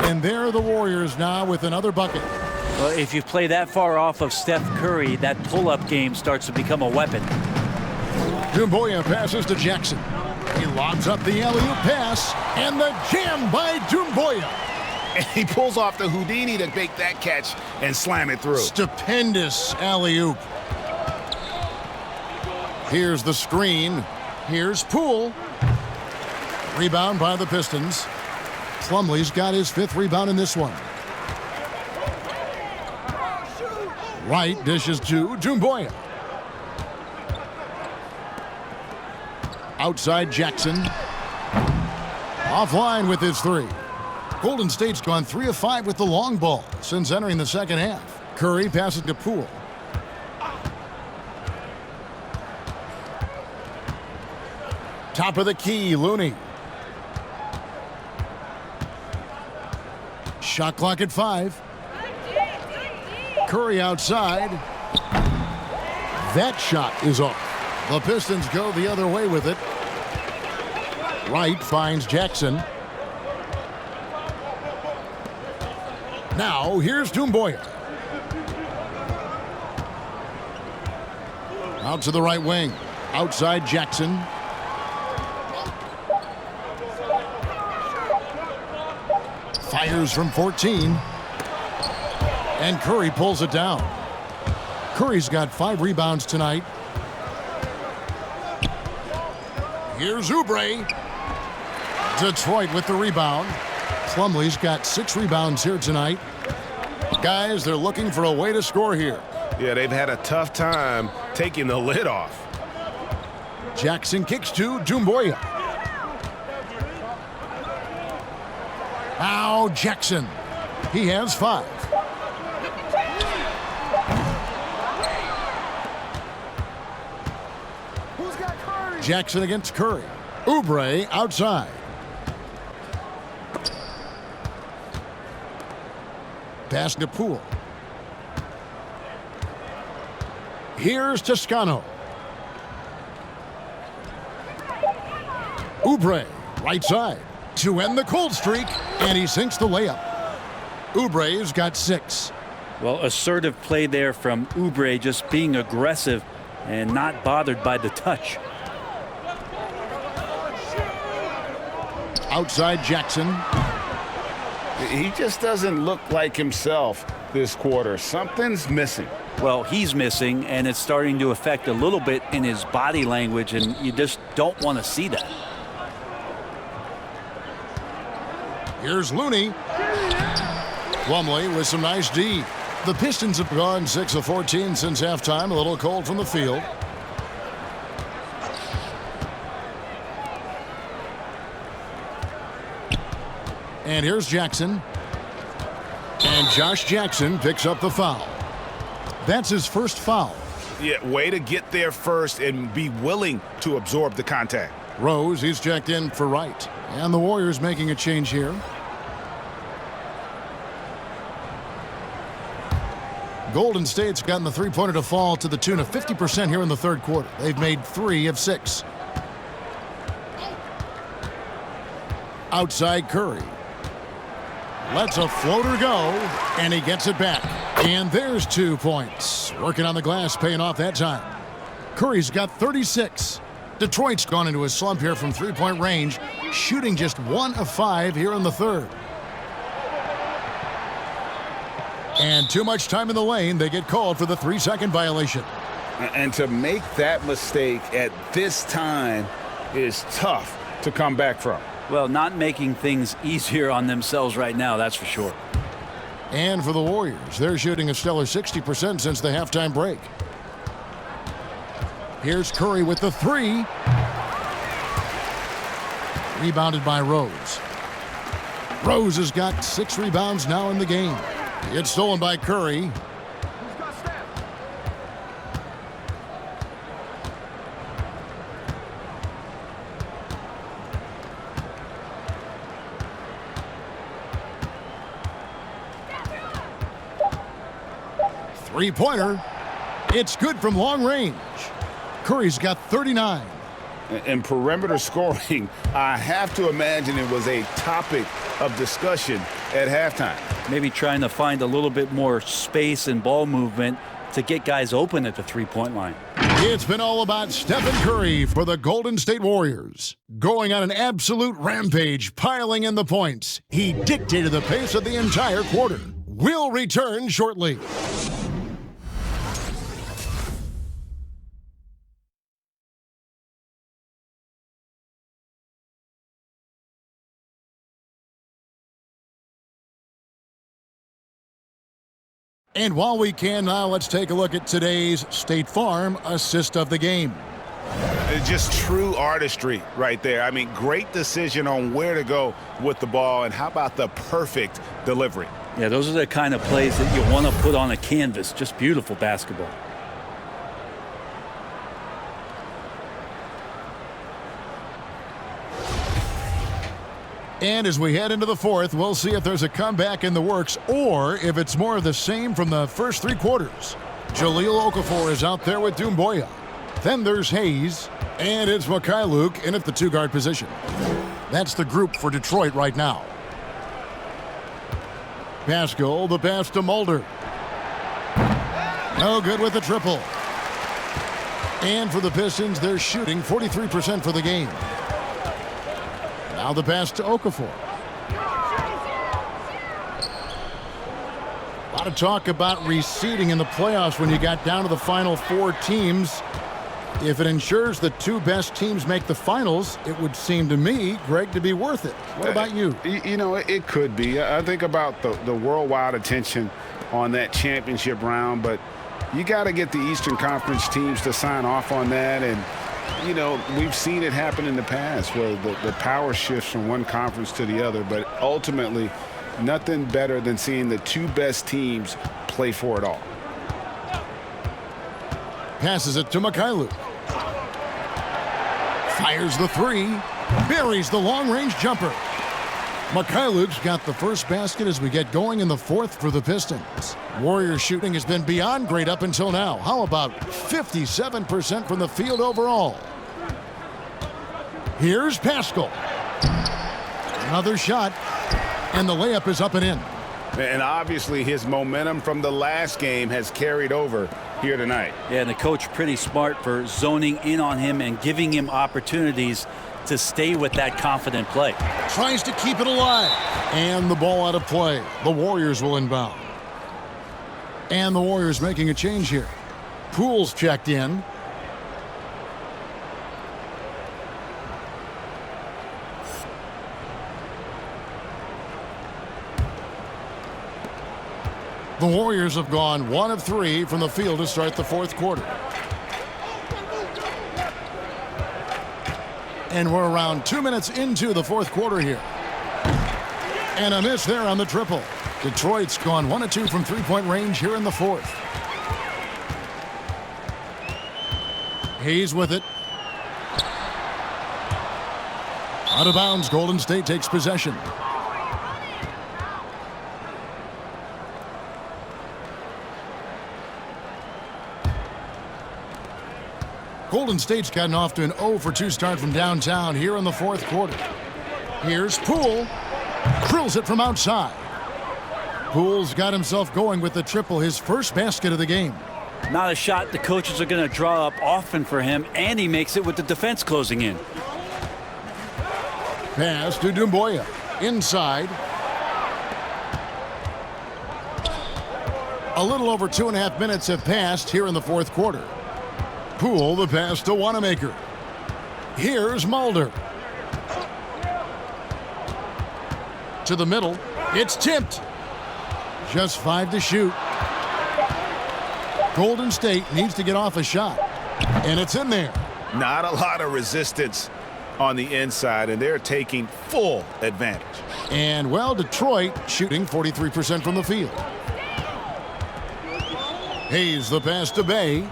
And there are the Warriors now with another bucket. Well, if you play that far off of Steph Curry, that pull-up game starts to become a weapon. Doumbouya passes to Jackson. He lobs up the alley-oop pass, and the jam by Doumbouya. And he pulls off the Houdini to make that catch and slam it through. Stupendous alley-oop. Here's the screen. Here's Poole. Rebound by the Pistons. Plumlee's got his fifth rebound in this one. Wright dishes to Doumbouya. Outside Jackson. Offline with his three. Golden State's gone 3 of 5 with the long ball since entering the second half. Curry passes to Poole. Top of the key, Looney. Shot clock at 5. Curry outside. That shot is off. The Pistons go the other way with it. Wright finds Jackson. Now here's Doumbouya. Out to the right wing. Outside Jackson. Fires from 14. And Curry pulls it down. Curry's got 5 rebounds tonight. Here's Oubre. Detroit with the rebound. Plumlee's got 6 rebounds here tonight. Guys, they're looking for a way to score here. Yeah, they've had a tough time taking the lid off. Jackson kicks to Doumbouya. Now Jackson. He has 5. Who's got Curry? Jackson against Curry. Oubre outside. Pass to Poole. Here's Toscano. Oubre, right side, to end the cold streak, and he sinks the layup. Oubre's got 6. Well, assertive play there from Oubre, just being aggressive and not bothered by the touch. Outside Jackson. He just doesn't look like himself this quarter. Something's missing. Well, he's missing, and it's starting to affect a little bit in his body language, and you just don't want to see that. Here's Looney. Plumlee with some nice D. The Pistons have gone 6 of 14 since halftime. A little cold from the field. And here's Jackson. And Josh Jackson picks up the foul. That's his first foul. Yeah, way to get there first and be willing to absorb the contact. Rose, he's checked in for Wright. And the Warriors making a change here. Golden State's gotten the three-pointer to fall to the tune of 50% here in the third quarter. They've made 3 of 6. Outside Curry. Lets a floater go, and he gets it back. And there's 2 points. Working on the glass, paying off that time. Curry's got 36. Detroit's gone into a slump here from three-point range, shooting just 1 of 5 here in the third. And too much time in the lane, they get called for the 3-second violation. And to make that mistake at this time is tough to come back from. Well, not making things easier on themselves right now, that's for sure. And for the Warriors, they're shooting a stellar 60% since the halftime break. Here's Curry with the 3. Rebounded by Rose. Rose has got 6 rebounds now in the game. It's stolen by Curry. Three-pointer. It's good from long range. Curry's got 39. And perimeter scoring, I have to imagine it was a topic of discussion at halftime. Maybe trying to find a little bit more space and ball movement to get guys open at the three-point line. It's been all about Stephen Curry for the Golden State Warriors. Going on an absolute rampage, piling in the points. He dictated the pace of the entire quarter. We'll return shortly. And while we can now, let's take a look at today's State Farm assist of the game. It's just true artistry right there. I mean, great decision on where to go with the ball, and how about the perfect delivery? Yeah, those are the kind of plays that you want to put on a canvas. Just beautiful basketball. And as we head into the fourth, we'll see if there's a comeback in the works or if it's more of the same from the first 3 quarters. Jahlil Okafor is out there with Doumbouya. Then there's Hayes, and it's Mikhailuk in at the 2-guard position. That's the group for Detroit right now. Pascal, the pass to Mulder. No good with the triple. And for the Pistons, they're shooting 43% for the game. Now the pass to Okafor. A lot of talk about reseeding in the playoffs when you got down to the final 4 teams. If it ensures the 2 best teams make the finals, it would seem to me, Greg, to be worth it. What about you? You know, it could be. I think about the worldwide attention on that championship round, but you got to get the Eastern Conference teams to sign off on that. And, you know, we've seen it happen in the past where the power shifts from one conference to the other. But ultimately, nothing better than seeing the 2 best teams play for it all. Passes it to Mikhailuk. Fires the 3. Buries the long-range jumper. Mikhailuk's got the first basket as we get going in the 4th for the Pistons. Warriors shooting has been beyond great up until now. How about 57% from the field overall? Here's Pascal. Another shot, and the layup is up and in. And obviously his momentum from the last game has carried over here tonight. Yeah, and the coach pretty smart for zoning in on him and giving him opportunities to stay with that confident play. Tries to keep it alive. And the ball out of play. The Warriors will inbound. And the Warriors making a change here. Poole's checked in. The Warriors have gone 1 of 3 from the field to start the 4th quarter. And we're around 2 minutes into the 4th quarter here. And a miss there on the triple. Detroit's gone 1 of 2 from 3-point range here in the 4th. Hayes with it. Out of bounds, Golden State takes possession. Golden State's gotten off to an 0-for-2 start from downtown here in the 4th quarter. Here's Poole. Drills it from outside. Poole's got himself going with the triple, his first basket of the game. Not a shot the coaches are going to draw up often for him, and he makes it with the defense closing in. Pass to Doumbouya. Inside. A little over 2.5 minutes have passed here in the 4th quarter. Poole, the pass to Wanamaker. Here's Mulder. To the middle. It's tipped. Just 5 to shoot. Golden State needs to get off a shot. And it's in there. Not a lot of resistance on the inside, and they're taking full advantage. And, well, Detroit shooting 43% from the field. Hayes, the pass to Bay.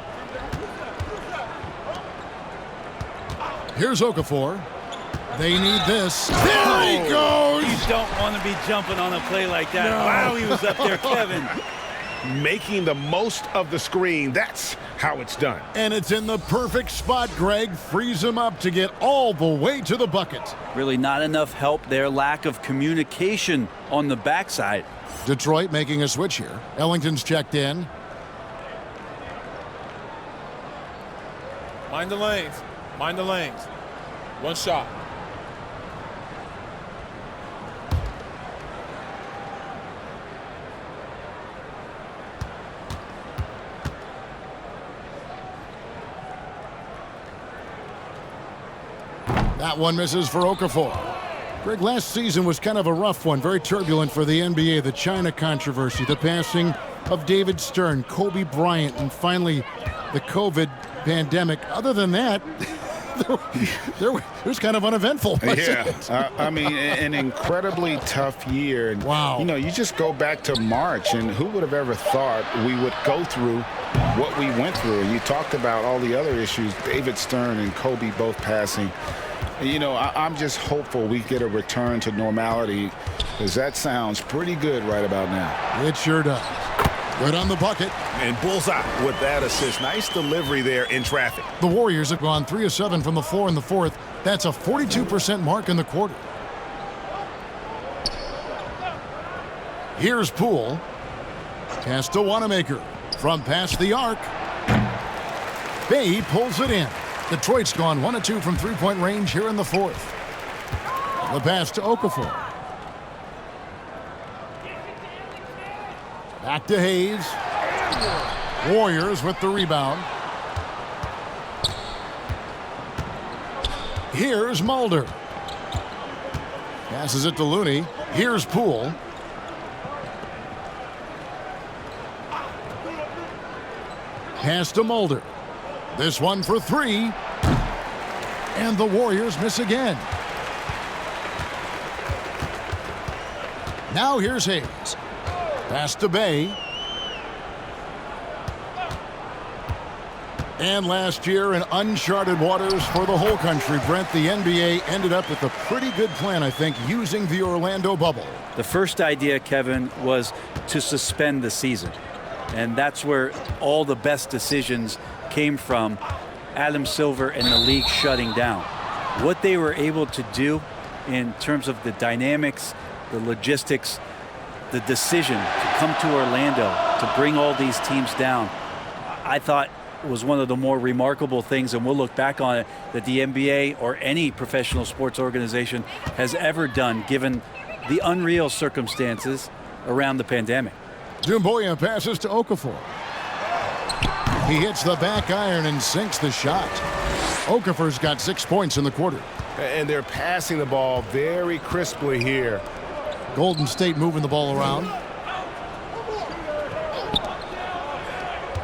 Here's Okafor. They need this. There he goes! You don't want to be jumping on a play like that. No. Wow, he was up there, Kevin. Making the most of the screen. That's how it's done. And it's in the perfect spot, Greg. Frees him up to get all the way to the bucket. Really not enough help there. Lack of communication on the backside. Detroit making a switch here. Ellington's checked in. Mind the lanes. Mind the lanes. One shot. That one misses for Okafor. Greg, last season was kind of a rough one, very turbulent for the NBA. The China controversy, the passing of David Stern, Kobe Bryant, and finally the COVID pandemic. Other than that, it was kind of uneventful. Yeah, I mean, an incredibly tough year. And, wow. You know, you just go back to March, and who would have ever thought we would go through what we went through? And you talked about all the other issues, David Stern and Kobe both passing. You know, I'm just hopeful we get a return to normality, because that sounds pretty good right about now. It sure does. Good on the bucket. And bullseye with that assist. Nice delivery there in traffic. The Warriors have gone 3 of 7 from the floor in the 4th. That's a 42% mark in the quarter. Here's Poole. Pass to Wanamaker. From past the arc. Bay pulls it in. Detroit's gone 1 of 2 from three-point range here in the fourth. The pass to Okafor. Back to Hayes. Warriors with the rebound. Here's Mulder. Passes it to Looney. Here's Poole. Pass to Mulder. This one for three. And the Warriors miss again. Now here's Hayes. Pass to Bay. And last year in uncharted waters for the whole country, Brent, the NBA ended up with a pretty good plan, I think, using the Orlando bubble. The first idea, Kevin, was to suspend the season. And that's where all the best decisions came from. Adam Silver and the league shutting down. What they were able to do in terms of the dynamics, the logistics, the decision to come to Orlando, to bring all these teams down, I thought was one of the more remarkable things, and we'll look back on it, that the NBA or any professional sports organization has ever done, given the unreal circumstances around the pandemic. Doumbouya passes to Okafor. He hits the back iron and sinks the shot. Okafor's got 6 points in the quarter. And they're passing the ball very crisply here. Golden State moving the ball around.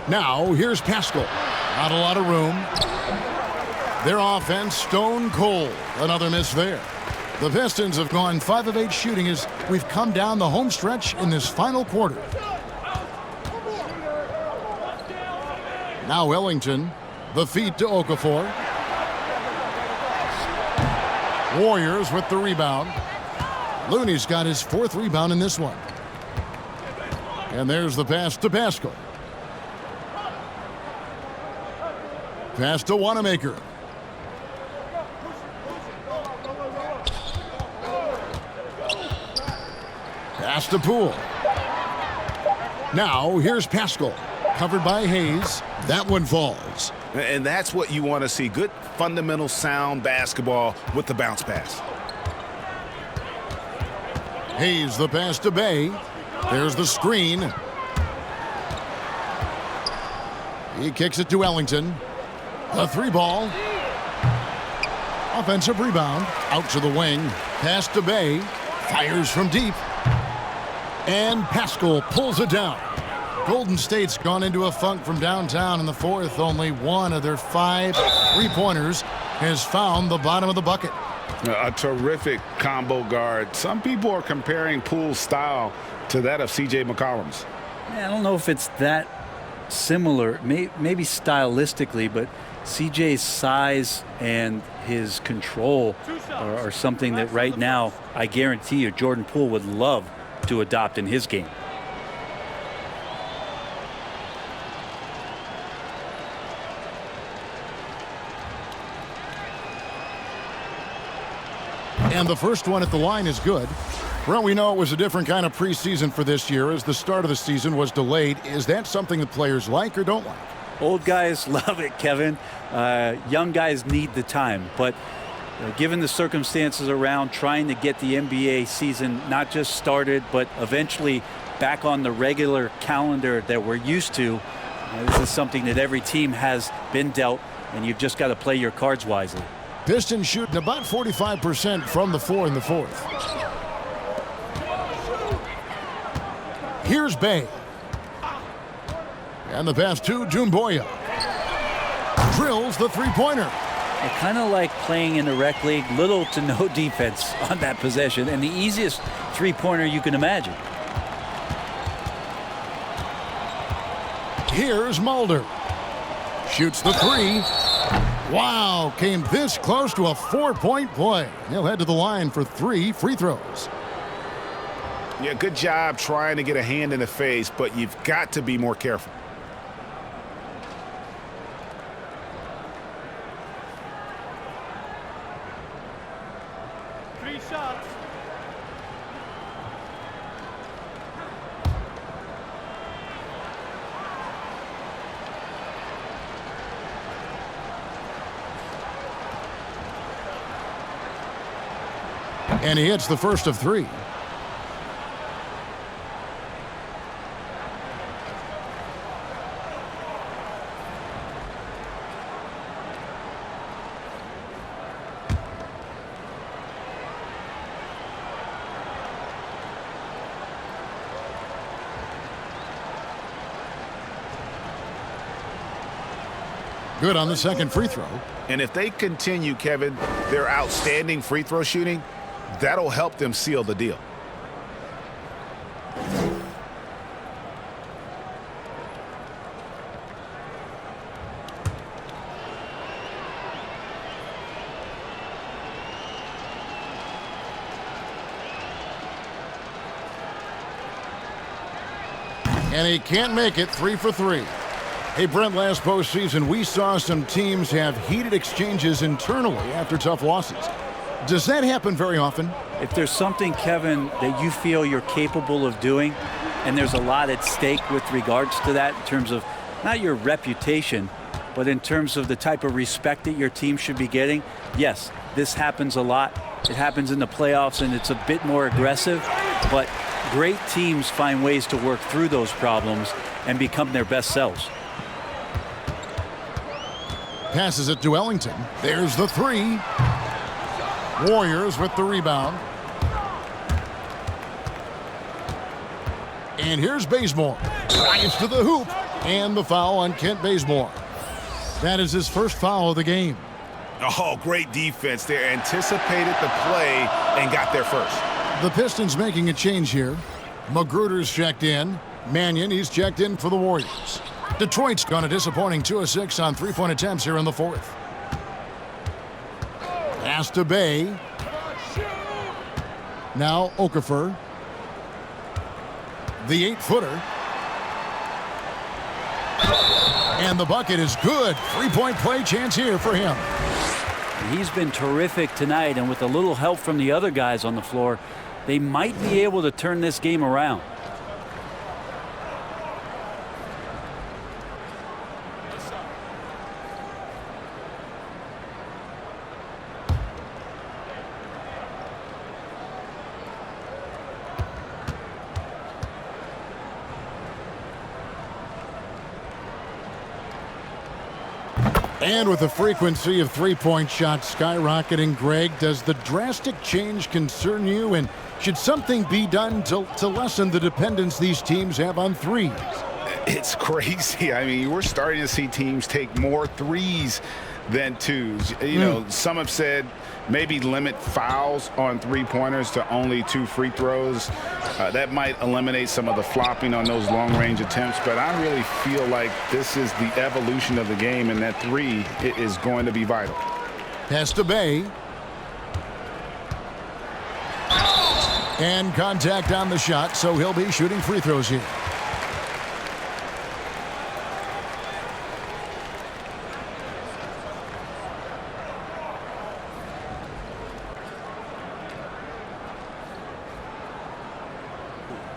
Now, here's Pascal. Not a lot of room. Their offense stone cold. Another miss there. The Pistons have gone 5 of 8 shooting as we've come down the home stretch in this final quarter. Now Ellington. The feed to Okafor. Warriors with the rebound. Looney's got his 4th rebound in this one. And there's the pass to Pascal. Pass to Wanamaker. Pass to Poole. Now here's Pascal. Covered by Hayes. That one falls. And that's what you want to see. Good, fundamental, sound basketball with the bounce pass. Hayes the pass to Bay. There's the screen. He kicks it to Ellington. The 3-ball. Offensive rebound. Out to the wing. Pass to Bay. Fires from deep. And Pascal pulls it down. Golden State's gone into a funk from downtown in the fourth. Only one of their 5 3-pointers has found the bottom of the bucket. A terrific combo guard. Some people are comparing Poole's style to that of C.J. McCollum's. I don't know if it's that similar, maybe stylistically, but CJ's size and his control are something that right now, I guarantee you, Jordan Poole would love to adopt in his game. And the first one at the line is good. Well, we know it was a different kind of preseason for this year as the start of the season was delayed. Is that something that players like or don't like? Old guys love it, Kevin. Young guys need the time. But given the circumstances around trying to get the NBA season not just started, but eventually back on the regular calendar that we're used to, this is something that every team has been dealt, and you've just got to play your cards wisely. Pistons shooting about 45% from the floor in the fourth. Here's Bay. And the pass to Doumbouya. Drills the 3-pointer. Kind of like playing in the rec league, little to no defense on that possession, and the easiest 3-pointer you can imagine. Here's Mulder. Shoots the 3. Wow, came this close to a 4-point play. He'll head to the line for 3 free throws. Yeah, good job trying to get a hand in the face, but you've got to be more careful. And he hits the first of 3. Good on the second free throw. And if they continue, Kevin, their outstanding free throw shooting, that'll help them seal the deal. And he can't make it. 3 for 3. Hey, Brent, last postseason, we saw some teams have heated exchanges internally after tough losses. Does that happen very often? If there's something, Kevin, that you feel you're capable of doing, and there's a lot at stake with regards to that in terms of not your reputation, but in terms of the type of respect that your team should be getting, yes, this happens a lot. It happens in the playoffs, and it's a bit more aggressive, but great teams find ways to work through those problems and become their best selves. Passes it to Ellington. There's the 3. Warriors with the rebound. And here's Bazemore. Drives to the hoop. And the foul on Kent Bazemore. That is his first foul of the game. Oh, great defense there. Anticipated the play and got there first. The Pistons making a change here. Magruder's checked in. Mannion, he's checked in for the Warriors. Detroit's gone a disappointing 2 of 6 on 3-point attempts here in the 4th. Pass to Bay. Now Okafor. The 8-footer. And the bucket is good. 3-point play chance here for him. He's been terrific tonight, and with a little help from the other guys on the floor, they might be able to turn this game around. And with the frequency of 3-point shots skyrocketing, Greg, does the drastic change concern you? And should something be done to lessen the dependence these teams have on threes? It's crazy. I mean, we're starting to see teams take more threes than twos. You know, some have said maybe limit fouls on 3-pointers to only 2 free throws. That might eliminate some of the flopping on those long-range attempts, but I really feel like this is the evolution of the game, and that 3 is going to be vital. Pass to Bay. And contact on the shot, so he'll be shooting free throws here.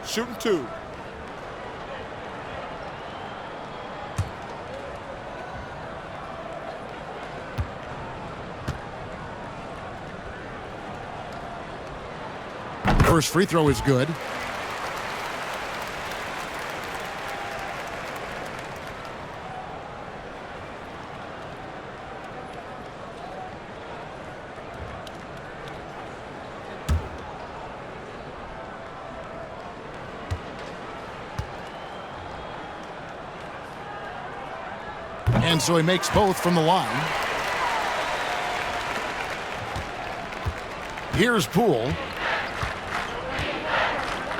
Shooting 2. First free throw is good. And so he makes both from the line. Here's Poole.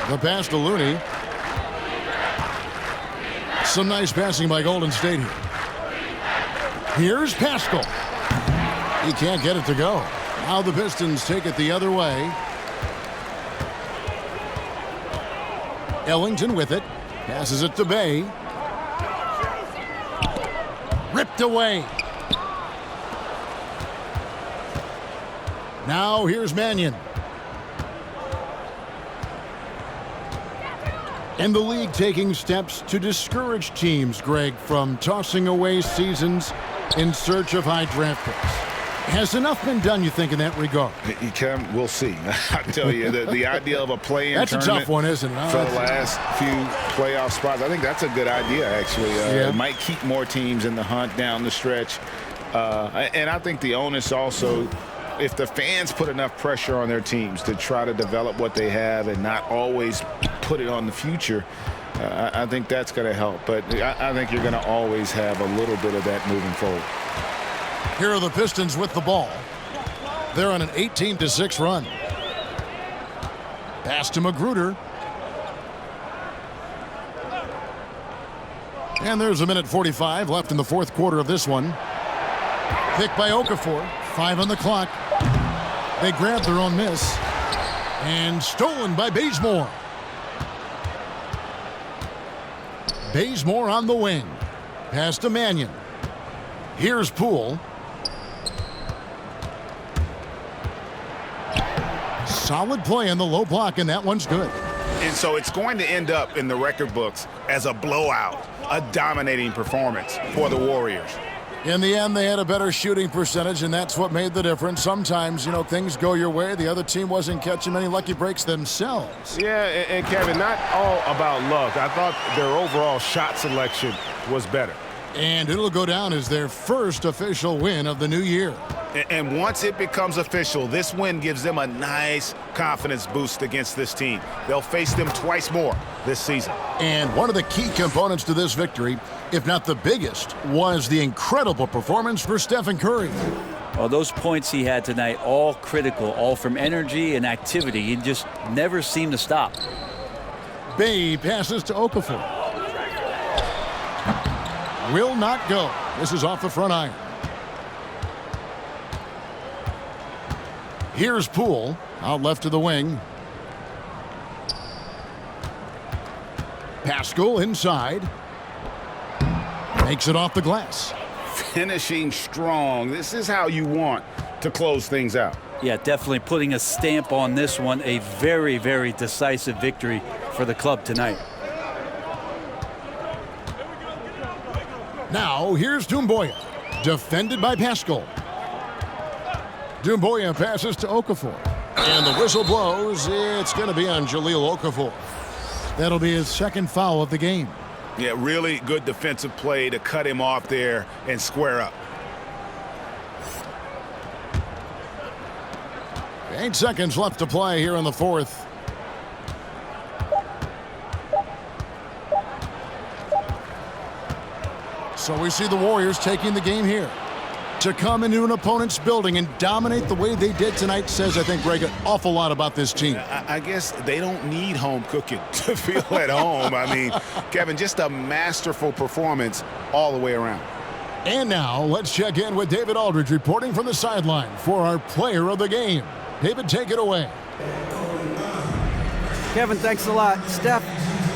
The pass to Looney. Some nice passing by Golden State here. Here's Pascal. He can't get it to go. Now the Pistons take it the other way. Ellington with it. Passes it to Bay. Ripped away. Now here's Mannion. And the league taking steps to discourage teams, Greg, from tossing away seasons in search of high draft picks. Has enough been done, you think, in that regard? We'll see. I tell you, the idea of a play-in that's tournament a tough one, isn't it? For the last few playoff spots, I think that's a good idea, actually. It might keep more teams in the hunt down the stretch. And I think the onus also, if the fans put enough pressure on their teams to try to develop what they have and not always put it on the future, I think that's going to help. But I think you're going to always have a little bit of that moving forward. Here are the Pistons with the ball. They're on an 18-6 run. Pass to Magruder. And there's 1:45 left in the fourth quarter of this one. Pick by Okafor. 5 on the clock. They grab their own miss. And stolen by Bazemore. Bazemore on the wing. Pass to Mannion. Here's Poole. Solid play in the low block, and that one's good. And so it's going to end up in the record books as a blowout, a dominating performance for the Warriors. In the end, they had a better shooting percentage, and that's what made the difference. Sometimes, things go your way. The other team wasn't catching many lucky breaks themselves. Yeah, and Kevin, not all about luck. I thought their overall shot selection was better. And it'll go down as their first official win of the new year. And once it becomes official, this win gives them a nice confidence boost against this team. They'll face them twice more this season. And one of the key components to this victory, if not the biggest, was the incredible performance for Stephen Curry. Well, those points he had tonight, all critical, all from energy and activity. He just never seemed to stop. Bay passes to Okafor. Will not go. This is off the front iron. Here's Poole, out left to the wing. Pascal inside. Makes it off the glass. Finishing strong. This is how you want to close things out. Yeah, definitely putting a stamp on this one. A very, very decisive victory for the club tonight. Now, here's Doumbouya. Defended by Pascal. Doumbouya passes to Okafor. And the whistle blows. It's going to be on Jahlil Okafor. That'll be his second foul of the game. Yeah, really good defensive play to cut him off there and square up. 8 seconds left to play here in the fourth. So we see the Warriors taking the game here. To come into an opponent's building and dominate the way they did tonight says, I think, Greg, an awful lot about this team. I guess they don't need home cooking to feel at home. I mean, Kevin, just a masterful performance all the way around. And now let's check in with David Aldridge reporting from the sideline for our player of the game. David, take it away. Kevin, thanks a lot. Steph,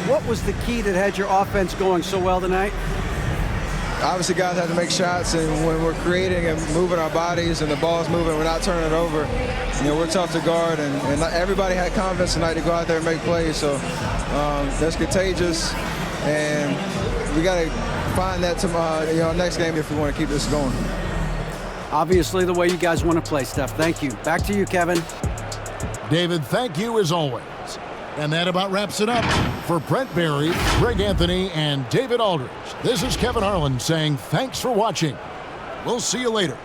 what was the key that had your offense going so well tonight? Obviously, guys have to make shots, and when we're creating and moving our bodies and the ball's moving, we're not turning it over. We're tough to guard, and everybody had confidence tonight to go out there and make plays. So that's contagious, and we got to find that tomorrow, next game if we want to keep this going. Obviously, the way you guys want to play, Steph. Thank you. Back to you, Kevin. David, thank you as always. And that about wraps it up. For Brent Barry, Greg Anthony, and David Aldridge, this is Kevin Harlan saying thanks for watching. We'll see you later.